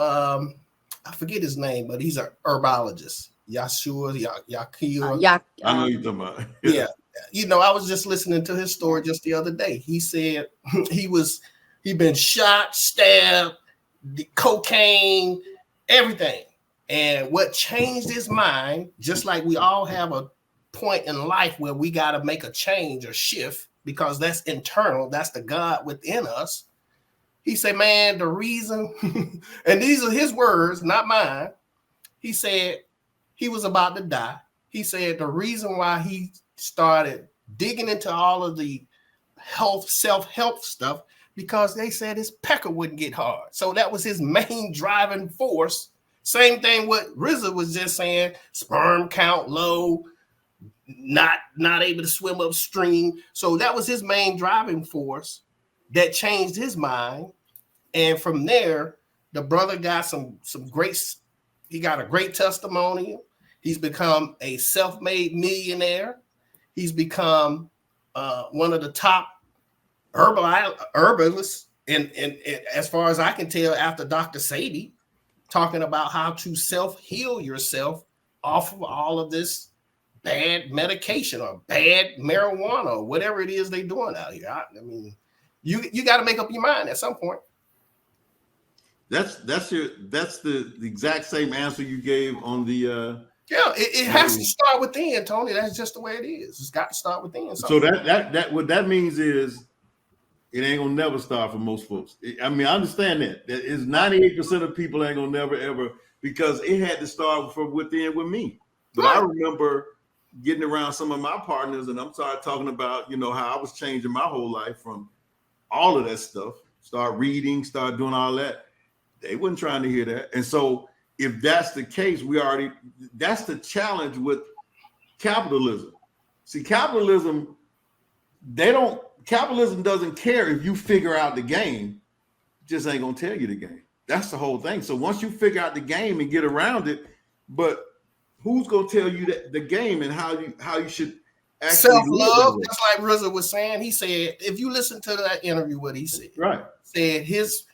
I forget his name, but he's a herbologist. Yashua, Yakil. I know you're talking about. Yeah. You know, I was just listening to his story just the other day. He said he'd been shot, stabbed, cocaine, everything. And what changed his mind, just like we all have a point in life where we got to make a change or shift because that's internal, that's the God within us. He said, man, the reason, and these are his words, not mine. He said he was about to die. He said the reason why he started digging into all of the self-help stuff, because they said his pecker wouldn't get hard. So that was his main driving force. Same thing what RZA was just saying, sperm count low, not able to swim upstream. So that was his main driving force that changed his mind. And from there, the brother got he got a great testimonial. He's become a self-made millionaire. He's become one of the top herbalists, and as far as I can tell, after Dr. Sadie, talking about how to self-heal yourself off of all of this bad medication or bad marijuana or whatever it is they're doing out here. I mean, you got to make up your mind at some point. That's the exact same answer you gave on the. Yeah, it has to start within, Tony. That's just the way it is. It's got to start within. So that what that means is it ain't gonna never start for most folks. I mean, I understand that. That is 98% of people ain't gonna never ever, because it had to start from within with me. But I remember getting around some of my partners, and I'm started talking about, you know, how I was changing my whole life from all of that stuff. Start reading, start doing all that. They wasn't trying to hear that. And so if that's the case, that's the challenge with capitalism. See, capitalism doesn't care if you figure out the game, just ain't gonna tell you the game. That's the whole thing. So once you figure out the game and get around it, but who's gonna tell you that the game and how you should actually self-love, just like RZA was saying. He said, if you listen to that interview, what he said, right? Said his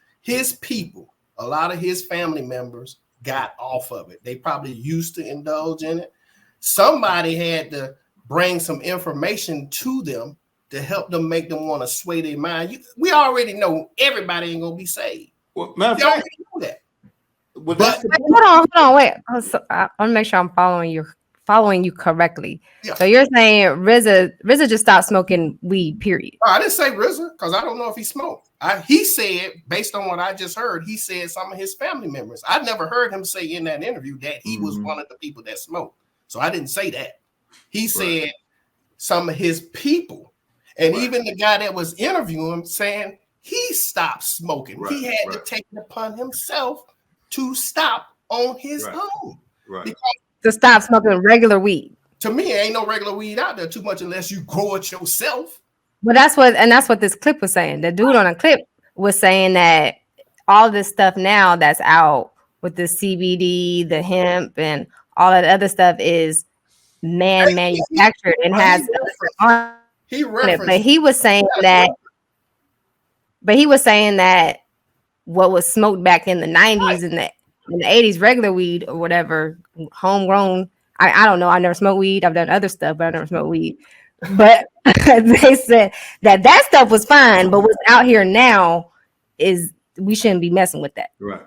people, a lot of his family members got off of it. They probably used to indulge in it. Somebody had to bring some information to them to help them, make them want to sway their mind. We already know everybody ain't gonna be saved. Well, matter of fact, know that. But hold on, wait. I want to make sure I'm following you correctly. Yeah. So you're saying RZA just stopped smoking weed, period. I didn't say RZA because I don't know if he smoked. He said, based on what I just heard, he said some of his family members. I never heard him say in that interview that he was one of the people that smoked. So I didn't say that. He said some of his people, and even the guy that was interviewing him saying he stopped smoking. He had to take it upon himself to stop on his own. Right. Because to stop smoking regular weed. To me, ain't no regular weed out there too much unless you grow it yourself. Well, that's what this clip was saying. The dude on the clip was saying that all this stuff now that's out with the CBD, the hemp, and all that other stuff is manufactured and has on it. But he was saying that what was smoked back in the 90s and in the 80s, regular weed or whatever, homegrown. I don't know. I never smoked weed. I've done other stuff, but I never smoked weed. But they said that stuff was fine, but what's out here now is we shouldn't be messing with that. Right.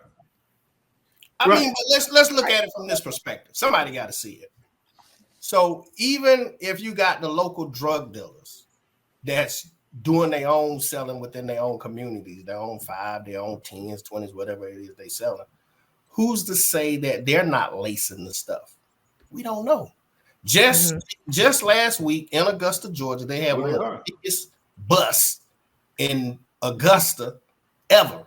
I mean, but let's look at it from this perspective. Somebody got to see it. So even if you got the local drug dealers that's doing their own selling within their own communities, their own 5, their own 10s, 20s, whatever it is they selling, who's to say that they're not lacing the stuff? We don't know. Just last week in Augusta, Georgia, they had one of the biggest busts in Augusta ever.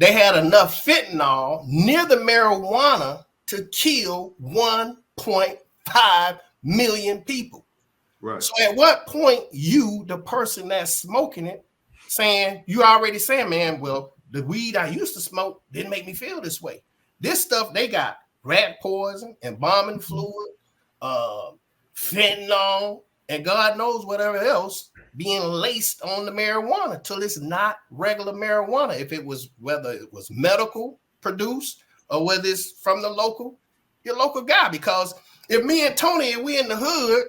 they had enough fentanyl near the marijuana to kill 1.5 million people. Right. So at what point you, the person that's smoking it, saying, you already saying, man, well, the weed I used to smoke didn't make me feel this way. This stuff, they got rat poison, embalming fluid, fentanyl, and God knows whatever else being laced on the marijuana till it's not regular marijuana. If it was, whether it was medical produced or whether it's from your local guy. Because if me and Tony, we in the hood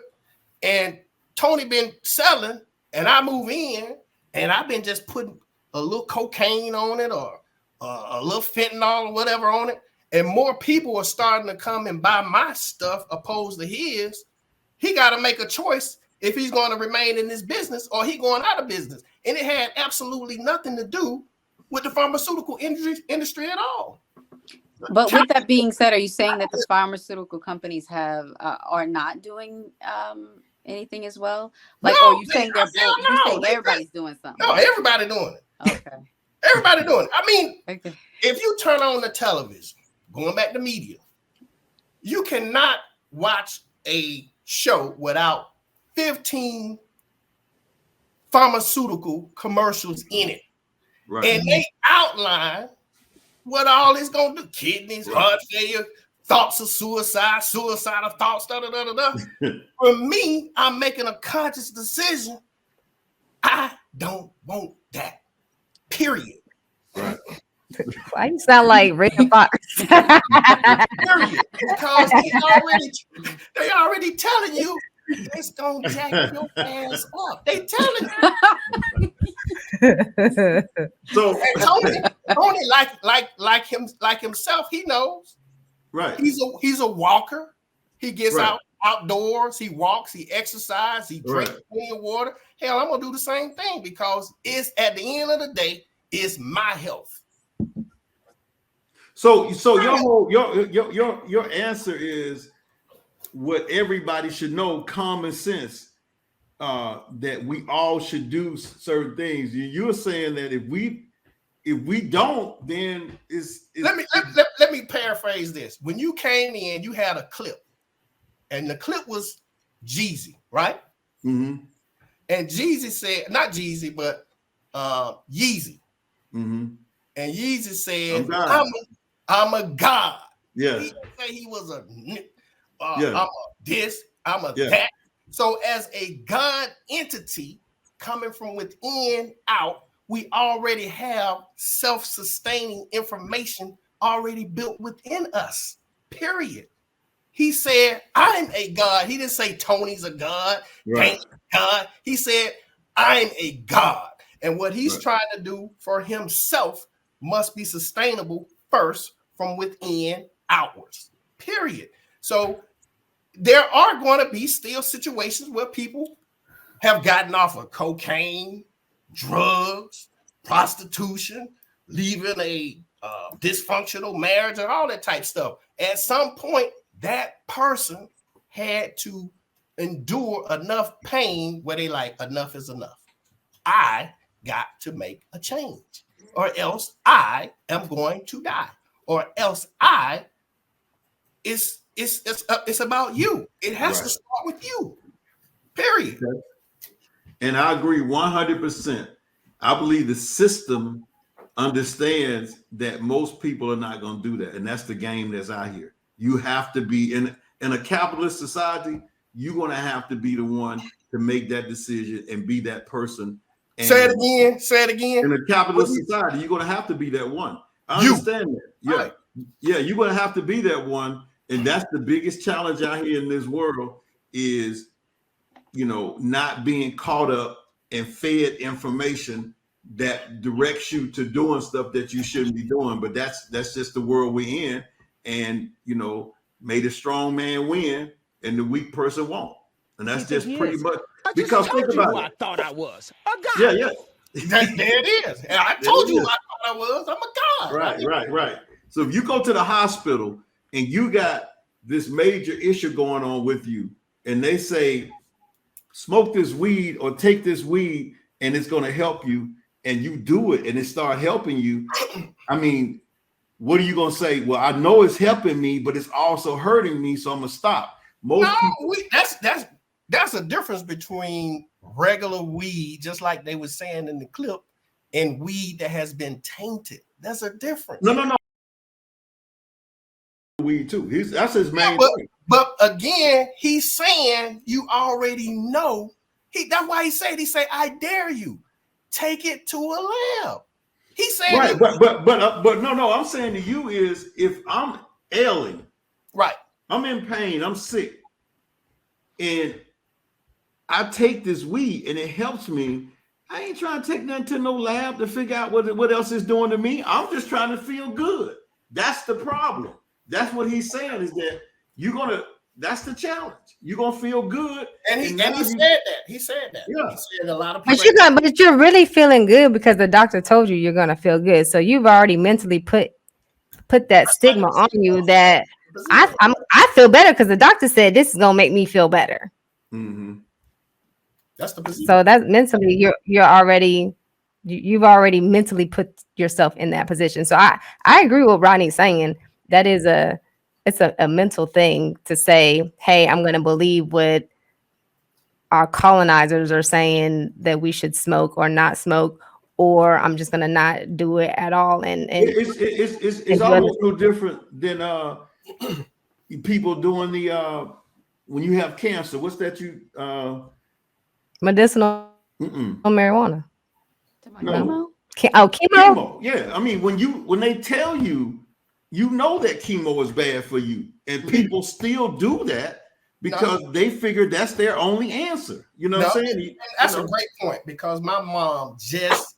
and Tony been selling and I move in and I've been just putting a little cocaine on it or a little fentanyl or whatever on it, and more people are starting to come and buy my stuff opposed to his, he got to make a choice if he's going to remain in this business or he going out of business. And it had absolutely nothing to do with the pharmaceutical industry at all. But with that being said, are you saying that the pharmaceutical companies are not doing anything as well? Like, no, or you saying they're both? You saying everybody's doing something? No, everybody doing it. Okay, everybody doing it. I mean, okay. If you turn on the television, going back to media, you cannot watch a show without 15 pharmaceutical commercials in it. Right. And they outline what all it's going to do. Kidneys, heart failure, thoughts of suicide, suicidal thoughts, da-da-da-da-da. For me, I'm making a conscious decision. I don't want that, period. Right. Why you sound like Rick Fox? Period. Because they already telling you it's gonna jack your ass up. They telling you. So Tony like himself, he knows. Right. He's a walker. He gets outdoors. He walks. He exercises. He drinks plenty of water. Hell, I'm gonna do the same thing because it's at the end of the day, it's my health. So your answer is what everybody should know, common sense, that we all should do certain things. You're saying that if we don't, then let me paraphrase this. When you came in, you had a clip, and the clip was Jeezy, right? Mm-hmm. And Jeezy said, not Jeezy, but Yeezy. Mm-hmm. And Yeezy said, I'm a god. Yeah. He didn't say he was I'm a this, I'm a that. So as a God entity coming from within out, we already have self-sustaining information already built within us, period. He said, I'm a God. He didn't say Tony's a God, Dank's a God. He said, I'm a God. And what he's trying to do for himself must be sustainable first from within outwards, period. So there are going to be still situations where people have gotten off of cocaine, drugs, prostitution, leaving a dysfunctional marriage and all that type stuff. At some point, that person had to endure enough pain where they like, enough is enough. I got to make a change, or else I am going to die, or else it's about you. It has to start with you, period. And I agree 100%. I believe the system understands that most people are not going to do that. And that's the game that's out here. You have to be in a capitalist society. You're going to have to be the one to make that decision and be that person. And say it again. In a capitalist society, you're going to have to be that one. I understand that. Yeah. Right. Yeah. You're going to have to be that one. And that's the biggest challenge out here in this world is, not being caught up and fed information that directs you to doing stuff that you shouldn't be doing. But that's just the world we're in. And, may the strong man win and the weak person won't. And that's just pretty much because think about it. I thought I was a god. Yeah. There it is. And I told you I thought I was. I'm a god. Right. So if you go to the hospital and you got this major issue going on with you, and they say, smoke this weed or take this weed and it's going to help you. and you do it and it start helping you, I mean, what are you gonna say? Well, I know it's helping me, but it's also hurting me, so I'm gonna stop. That's a difference between regular weed, just like they were saying in the clip, and weed that has been tainted. That's a difference. No. Weed too. That's his main thing. But again, he's saying you already know. That's why he said, I dare you. Take it to a lab. He's saying right, but no, I'm saying to you is if I'm ailing, right, I'm in pain, I'm sick, and I take this weed and it helps me. I ain't trying to take nothing to no lab to figure out what else it's doing to me. I'm just trying to feel good. That's the problem. That's what he's saying is that that's the challenge. You're gonna feel good. And he said that. He said that. Yeah. He said a lot of But you're really feeling good because the doctor told you you're gonna feel good. So you've already mentally put that stigma on you that I feel better because the doctor said this is gonna make me feel better. Mm-hmm. That's the position. So that's mentally you've already mentally put yourself in that position. So I agree with what Ronnie's saying. That is it's a mental thing to say, hey, I'm going to believe what our colonizers are saying that we should smoke or not smoke, or I'm just going to not do it at all. And it's almost no different than people doing the when you have cancer. What's that medicinal marijuana? No. Chemo. Yeah, I mean when they tell you, you know that chemo is bad for you, and people still do that because they figure that's their only answer. You know what I'm saying? That's a great point because my mom just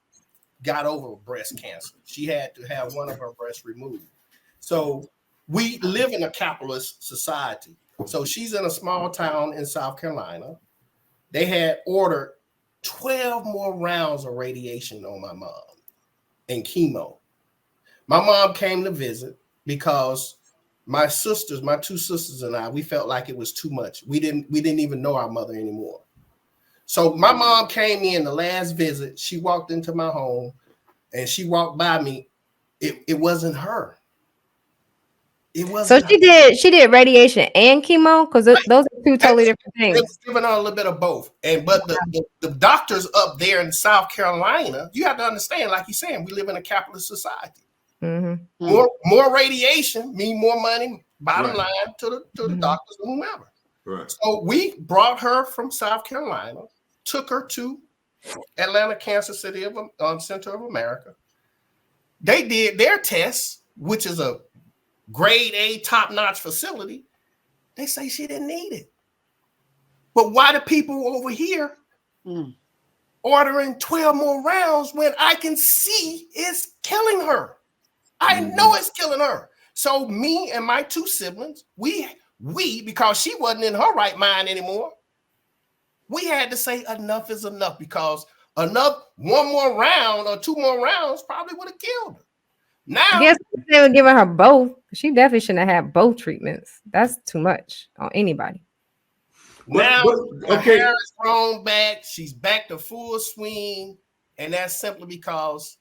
got over breast cancer. She had to have one of her breasts removed. So we live in a capitalist society. So she's in a small town in South Carolina. They had ordered 12 more rounds of radiation on my mom and chemo. My mom came to visit because my two sisters and I, we felt like it was too much. We didn't even know our mother anymore. So my mom came in the last visit. She walked into my home and she walked by me. It wasn't her. It wasn't. So she did radiation and chemo because those are two totally different things. They was giving her a little bit of both. But the doctors up there in South Carolina, you have to understand, like you're saying, we live in a capitalist society. Mm-hmm. More radiation mean more money, bottom line to the doctors or whomever. Right. So we brought her from South Carolina, took her to Atlanta Cancer Center of America. They did their tests, which is a grade A top-notch facility. They say she didn't need it. But why do people over here ordering 12 more rounds when I can see it's killing her? I know it's killing her. So me and my two siblings, we because she wasn't in her right mind anymore, we had to say enough is enough because one more round or two more rounds probably would have killed her. Now I guess they were giving her both. She definitely shouldn't have had both treatments. That's too much on anybody. Now her hair is grown back. She's back to full swing, and that's simply because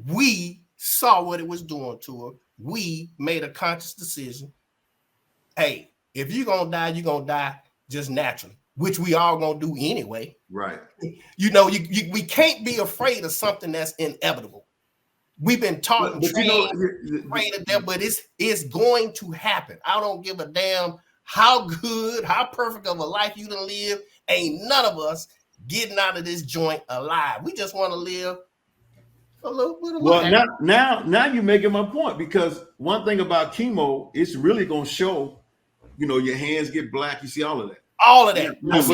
we saw what it was doing to her. We made a conscious decision. Hey, if you're gonna die, you're gonna die just naturally, which we all gonna do anyway. Right. You know, we can't be afraid of something that's inevitable. We've been taught and trained, afraid of that, but it's going to happen. I don't give a damn how good, how perfect of a life you done live. Ain't none of us getting out of this joint alive. We just want to live a little bit of life. Well, now you're making my point because one thing about chemo, it's really gonna show, your hands get black. You see all of that. All of that. But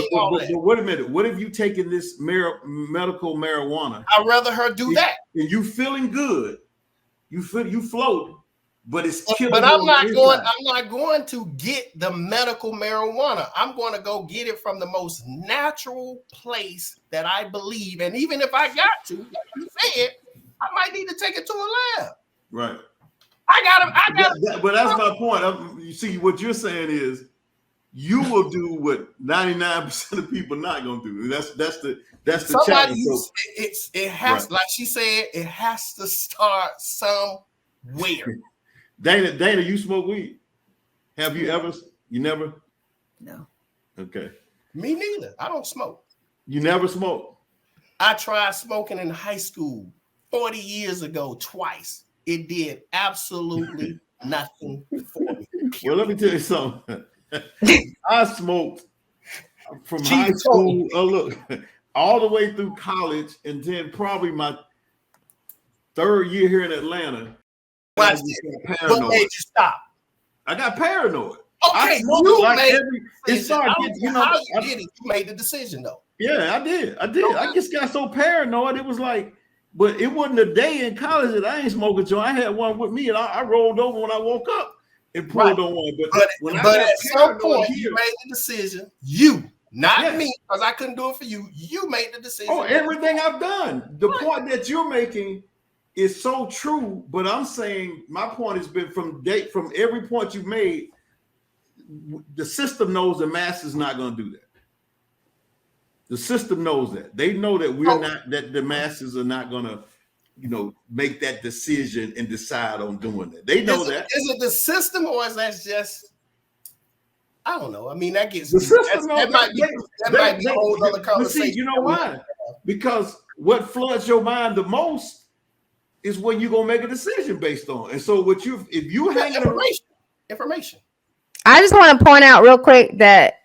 wait a minute. What if you taking this medical marijuana? I'd rather her do that. And you feeling good. You float, but it's killing. But I'm not going to get the medical marijuana. I'm going to go get it from the most natural place that I believe. And even if I got to, like you said, I might need to take it to a lab. Right. I got to. But that's my point. You see, what you're saying is you will do what 99% of people not gonna do. And that's the Somebody challenge. It has right. Like she said, it has to start somewhere. Dana, you smoke weed? Have you ever? You never? No. Okay. Me neither. I don't smoke. You never smoke? I tried smoking in high school 40 years ago twice. It did absolutely nothing for me. Well, let me tell you something. I smoked from high school, look, all the way through college, and then probably my third year here in Atlanta. What made you stop? I got paranoid. Okay, you like made it started getting, how you did it. You made the decision though. Yeah, I did. Okay. I just got so paranoid. It was like, but it wasn't a day in college that I ain't smoking joint. I had one with me, and I rolled over when I woke up and pulled on one. But at some point, you made the decision. You, not me, because I couldn't do it for you. You made the decision. Oh, everything I've done. The point that you're making is so true. But I'm saying my point has been from every point you made. The system knows the mass is not going to do that. The system knows that. They know that we're not, that the masses are not going to, make that decision and decide on doing that. They know that. Is it the system, or is that just, I don't know. I mean, that gets, the system that might be a whole other conversation. See, you know why? Because what floods your mind the most is when you're going to make a decision based on. And so if you hang information. I just want to point out real quick that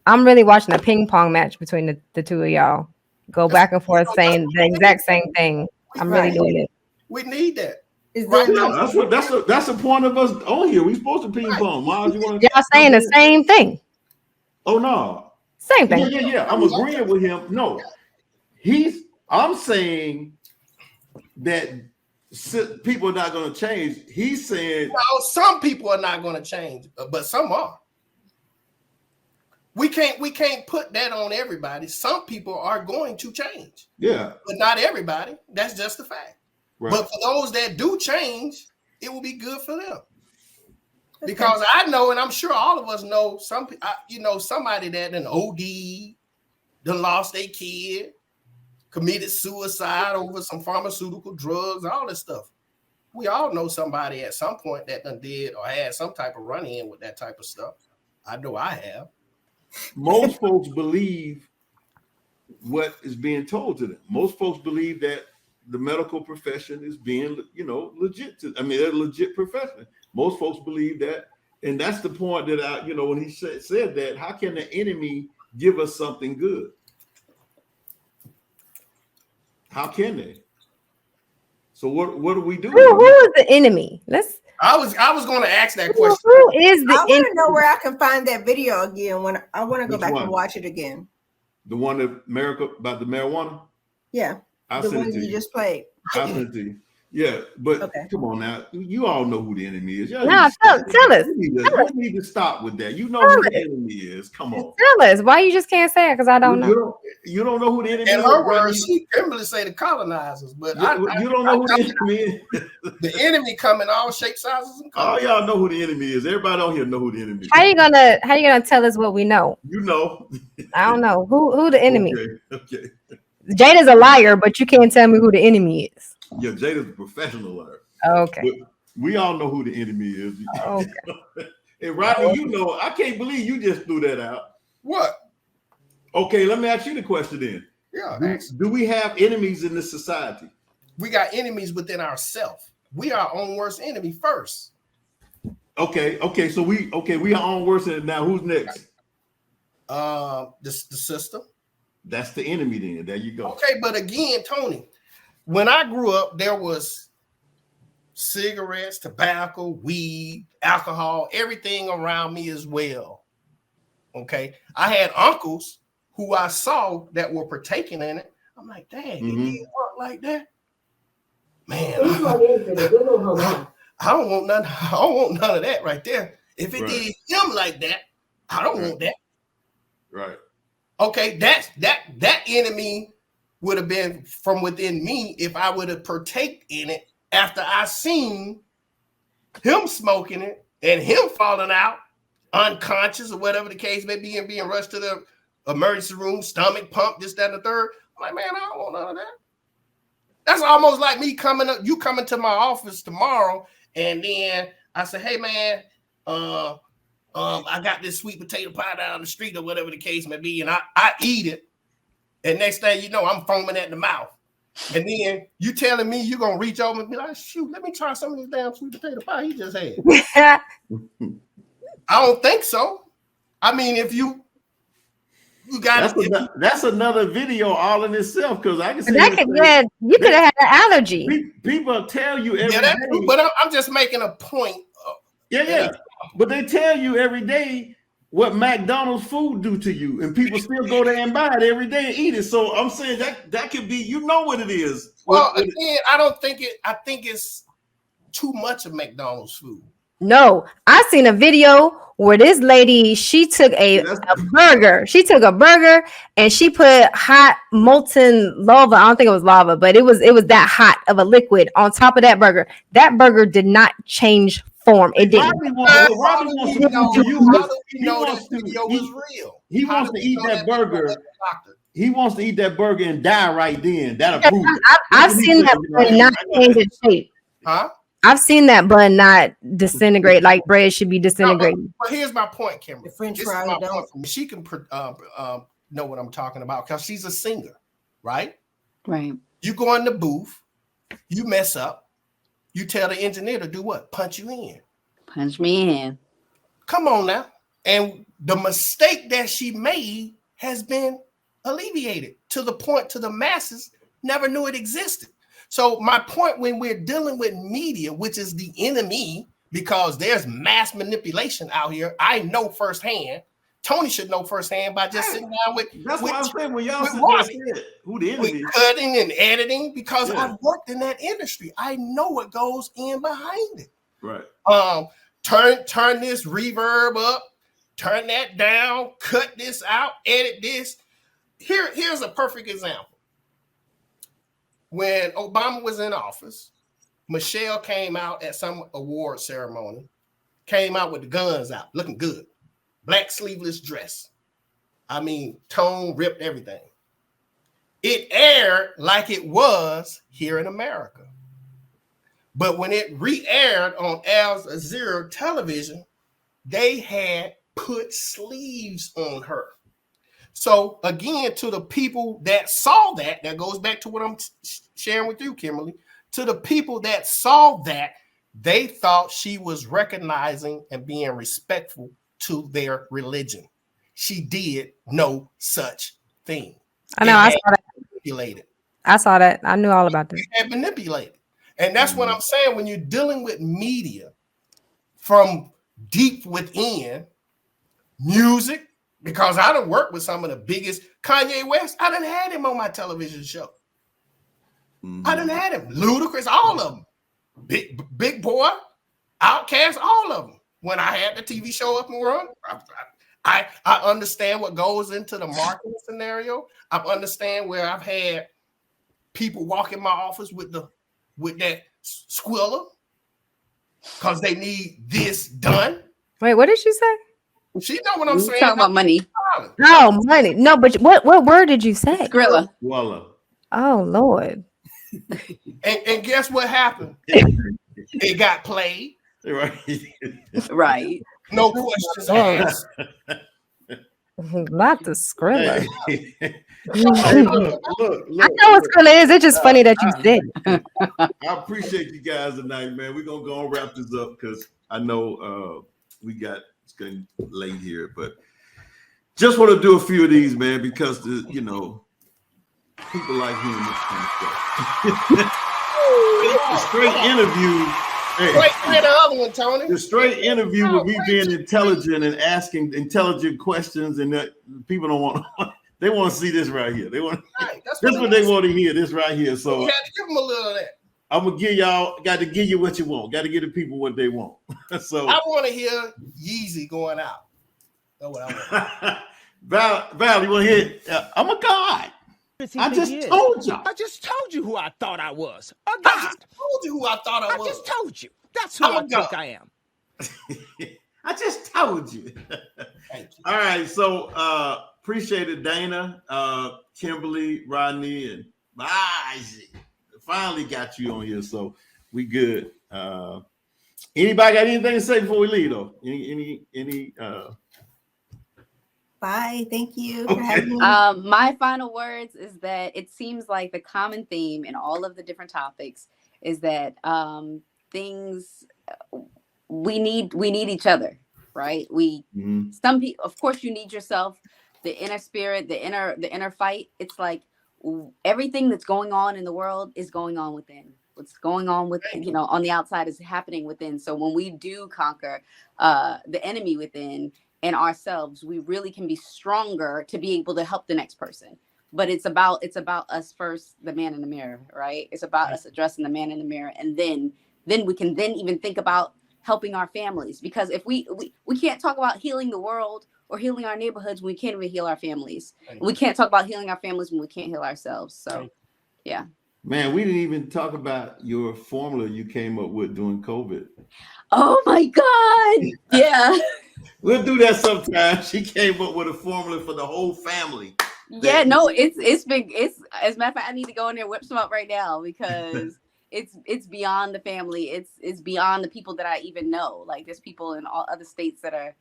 I'm really watching a ping pong match between the two of y'all. Go back and forth saying the exact same thing. I'm really doing it. We need that. That's the point of us on here. We supposed to ping pong. Miles, y'all saying the same thing. Oh no. Same thing. Yeah. I'm agreeing with him. No. I'm saying that people are not going to change. He's saying some people are not going to change, but some are. We can't put that on everybody. Some people are going to change. Yeah. But not everybody. That's just the fact. Right. But for those that do change, it will be good for them. Because I know, and I'm sure all of us know somebody that done OD, done lost their kid, committed suicide over some pharmaceutical drugs, all this stuff. We all know somebody at some point that done did or had some type of run-in with that type of stuff. I know I have. Most folks believe what is being told to them. Most folks believe that the medical profession is being, legit. They're a legit profession. Most folks believe that. And that's the point that when he said that, how can the enemy give us something good? How can they? So what do we do? Who is the enemy? I was going to ask that question. Who is the enemy? I want to know where I can find that video again. When I want to go back and watch it again. The one that about the marijuana? Yeah. The one you just played. I'll send it to you. Yeah, but come on now. You all know who the enemy is. Tell us. You need to stop with that. You know who the enemy is. Come on. Tell us. Why you just can't say it? Because I don't know. You don't know who the enemy is. In her words, she Kimberly say the colonizers, but you don't know who the enemy is. The enemy come in all shapes, sizes, and colors. Oh, y'all know who the enemy is. Everybody on here know who the enemy is. How you gonna tell us what we know? You know. I don't know. Who the enemy? Okay. Jada's a liar, but you can't tell me who the enemy is. Yeah, Jada's a professional liar. Okay. But we all know who the enemy is. Okay. And Rodney, I can't believe you just threw that out. What? Okay, let me ask you the question then. Yeah. Do we have enemies in this society? We got enemies within ourselves. We are our own worst enemy first. Okay. So we are on worse than now. Who's next? The system. That's the enemy then. There you go. Okay, but again, Tony, when I grew up, there was cigarettes, tobacco, weed, alcohol, everything around me as well. Okay. I had uncles who I saw that were partaking in it. I'm like, dang, it did work like that. Man, I don't want none of that right there. If it did him like that, I don't want that. Right. Okay, that enemy would have been from within me if I would have partake in it after I seen him smoking it and him falling out. unconscious or whatever the case may be, and being rushed to the emergency room, stomach pump, this, that, and the third. I'm like, man, I don't want none of that. That's almost like me coming to my office tomorrow, and then I say, hey man, I got this sweet potato pie down the street or whatever the case may be, and I eat it, and next thing you know, I'm foaming at the mouth. And then you telling me you're gonna reach over and be like, shoot, let me try some of this damn sweet potato pie he just had. I don't think so. I mean, if you got that's another video all in itself, because I can see you could have had an allergy. People tell you every day, but I'm just making a point. But they tell you every day what McDonald's food do to you, and people still go there and buy it every day and eat it. So I'm saying that could be, you know what it is. Well, again, I don't think it. I think it's too much of McDonald's food. No, I seen a video where this lady, she took a burger. She took a burger and she put hot molten lava. I don't think it was lava, but it was that hot of a liquid on top of that burger. That burger did not change form. It didn't. Robbie wants to eat that burger. He wants to eat that burger and die right then. That'll prove it. I've seen that bun not change its shape. Huh? I've seen that bun not disintegrate like bread should be disintegrating. But here's my point, Kimberly. The French fry don't. She can know what I'm talking about because she's a singer, right? Right. You go in the booth, you mess up, you tell the engineer to do what? Punch you in. Punch me in. Come on now. And the mistake that she made has been alleviated to the point to the masses never knew it existed. So my point, when we're dealing with media, which is the enemy, because there's mass manipulation out here, I know firsthand. Tony should know firsthand by just sitting down with. That's what I'm saying. When y'all said who the enemy is, cutting and editing, because I've worked in that industry. I know what goes in behind it. Right. Turn this reverb up, turn that down, cut this out, edit this. Here's a perfect example. When Obama was in office, Michelle came out at some award ceremony, came out with the guns out, looking good. Black sleeveless dress. I mean, tone ripped everything. It aired like it was here in America. But when it re-aired on Al Jazeera television, they had put sleeves on her. So again, to the people that saw that goes back to what I'm sharing with you, Kimberly. To the people that saw that, they thought she was recognizing and being respectful to their religion. She did no such thing. I know. I saw that. Manipulated. I saw that. I knew all about that. It had manipulated. And that's what I'm saying. When you're dealing with media from deep within, music, because I done worked with some of the biggest. Kanye West, I done had him on my television show. I done had him. Ludacris, all of them. Big Boy, Outkast, all of them. When I had the TV show up and run, I understand what goes into the marketing scenario. I understand where I've had people walk in my office with that squiller because they need this done. Wait, what did she say? She know what I'm saying. Talking about money. No, money. No, but what word did you say? Skrilla. Voila. Oh, Lord. And guess what happened? It got played. Right. Right. No questions asked. Not the Skrilla. Look. I know what Skrilla is. It's just funny that you said it. I appreciate you guys tonight, man. We're gonna go and wrap this up because I know it's getting late here, but just want to do a few of these, man, because people like hearing this kind of stuff. The straight interview. Hey, the other one, Tony. The straight interview with me being intelligent and asking intelligent questions, and that people don't want. They want to see this right here. They want. This is what they want to hear. This right here. So you had to give them a little of that. I'm gonna give y'all. Got to give you what you want. Got to give the people what they want. So I want to hear Yeezy going out. That's what I want. Val, you want to hear? I'm a god. I just told y'all. I just told you who I thought I was. A god. I just told you who I thought I was. I just told you. That's who I think I am. I just told you. Thank you. All right, so appreciate it, Dana, Kimberly, Rodney, and Isaac. Finally got you on here, so we good. Anybody got anything to say before we leave, though? Any Bye. Thank you Okay. for having me. My final words is that it seems like the common theme in all of the different topics is that things we need each other, right? Some people, of course, you need yourself, the inner spirit, the inner fight. It's like everything that's going on in the world is going on within. What's going on with, on the outside is happening within. So when we do conquer the enemy within and ourselves, we really can be stronger to be able to help the next person. But it's about us first, the man in the mirror, right? It's about us addressing the man in the mirror, and then we can then even think about helping our families. Because if we can't talk about healing the world or healing our neighborhoods when we can't even heal our families. We can't talk about healing our families when we can't heal ourselves. So, yeah. Man, we didn't even talk about your formula you came up with during COVID. Oh my God! Yeah. We'll do that sometime. She came up with a formula for the whole family. Yeah, no, it's been as a matter of fact, I need to go in there and whip some up right now because it's beyond the family. It's beyond the people that I even know. Like there's people in all other states that are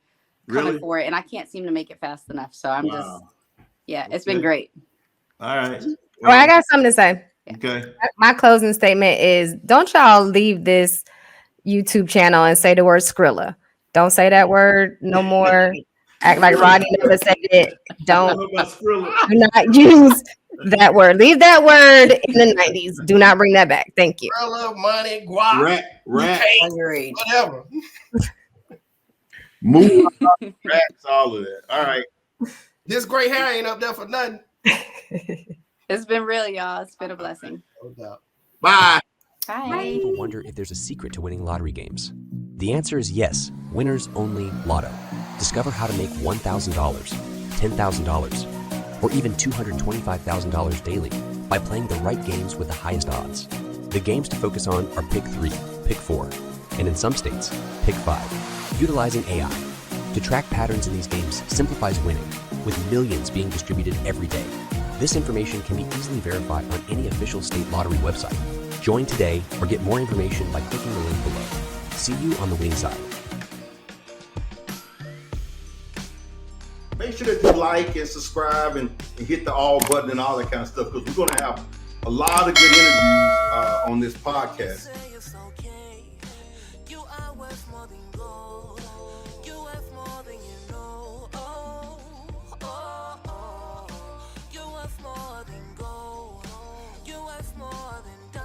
coming for it, and I can't seem to make it fast enough. So I'm it's been great. All right. Well, I got something to say. Okay. My closing statement is: don't y'all leave this YouTube channel and say the word Skrilla. Don't say that word no more. Act like Rodney never said it. Do not use that word. Leave that word in the 90s. Do not bring that back. Thank you. Skrilla, money, guap, rat, whatever. Move, rats, all of that. All right. This gray hair ain't up there for nothing. It's been real, y'all. It's been a blessing. No doubt. Bye. Bye. People wonder if there's a secret to winning lottery games. The answer is yes. Winners only Lotto. Discover how to make $1,000, $10,000, or even $225,000 daily by playing the right games with the highest odds. The games to focus on are Pick 3, Pick 4, and in some states, Pick 5. Utilizing AI to track patterns in these games simplifies winning, with millions being distributed every day. This information can be easily verified on any official state lottery website. Join today or get more information by clicking the link below. See you on the winning side. Make sure that you like and subscribe and hit the all button and all that kind of stuff, because we're going to have a lot of good interviews on this podcast. more than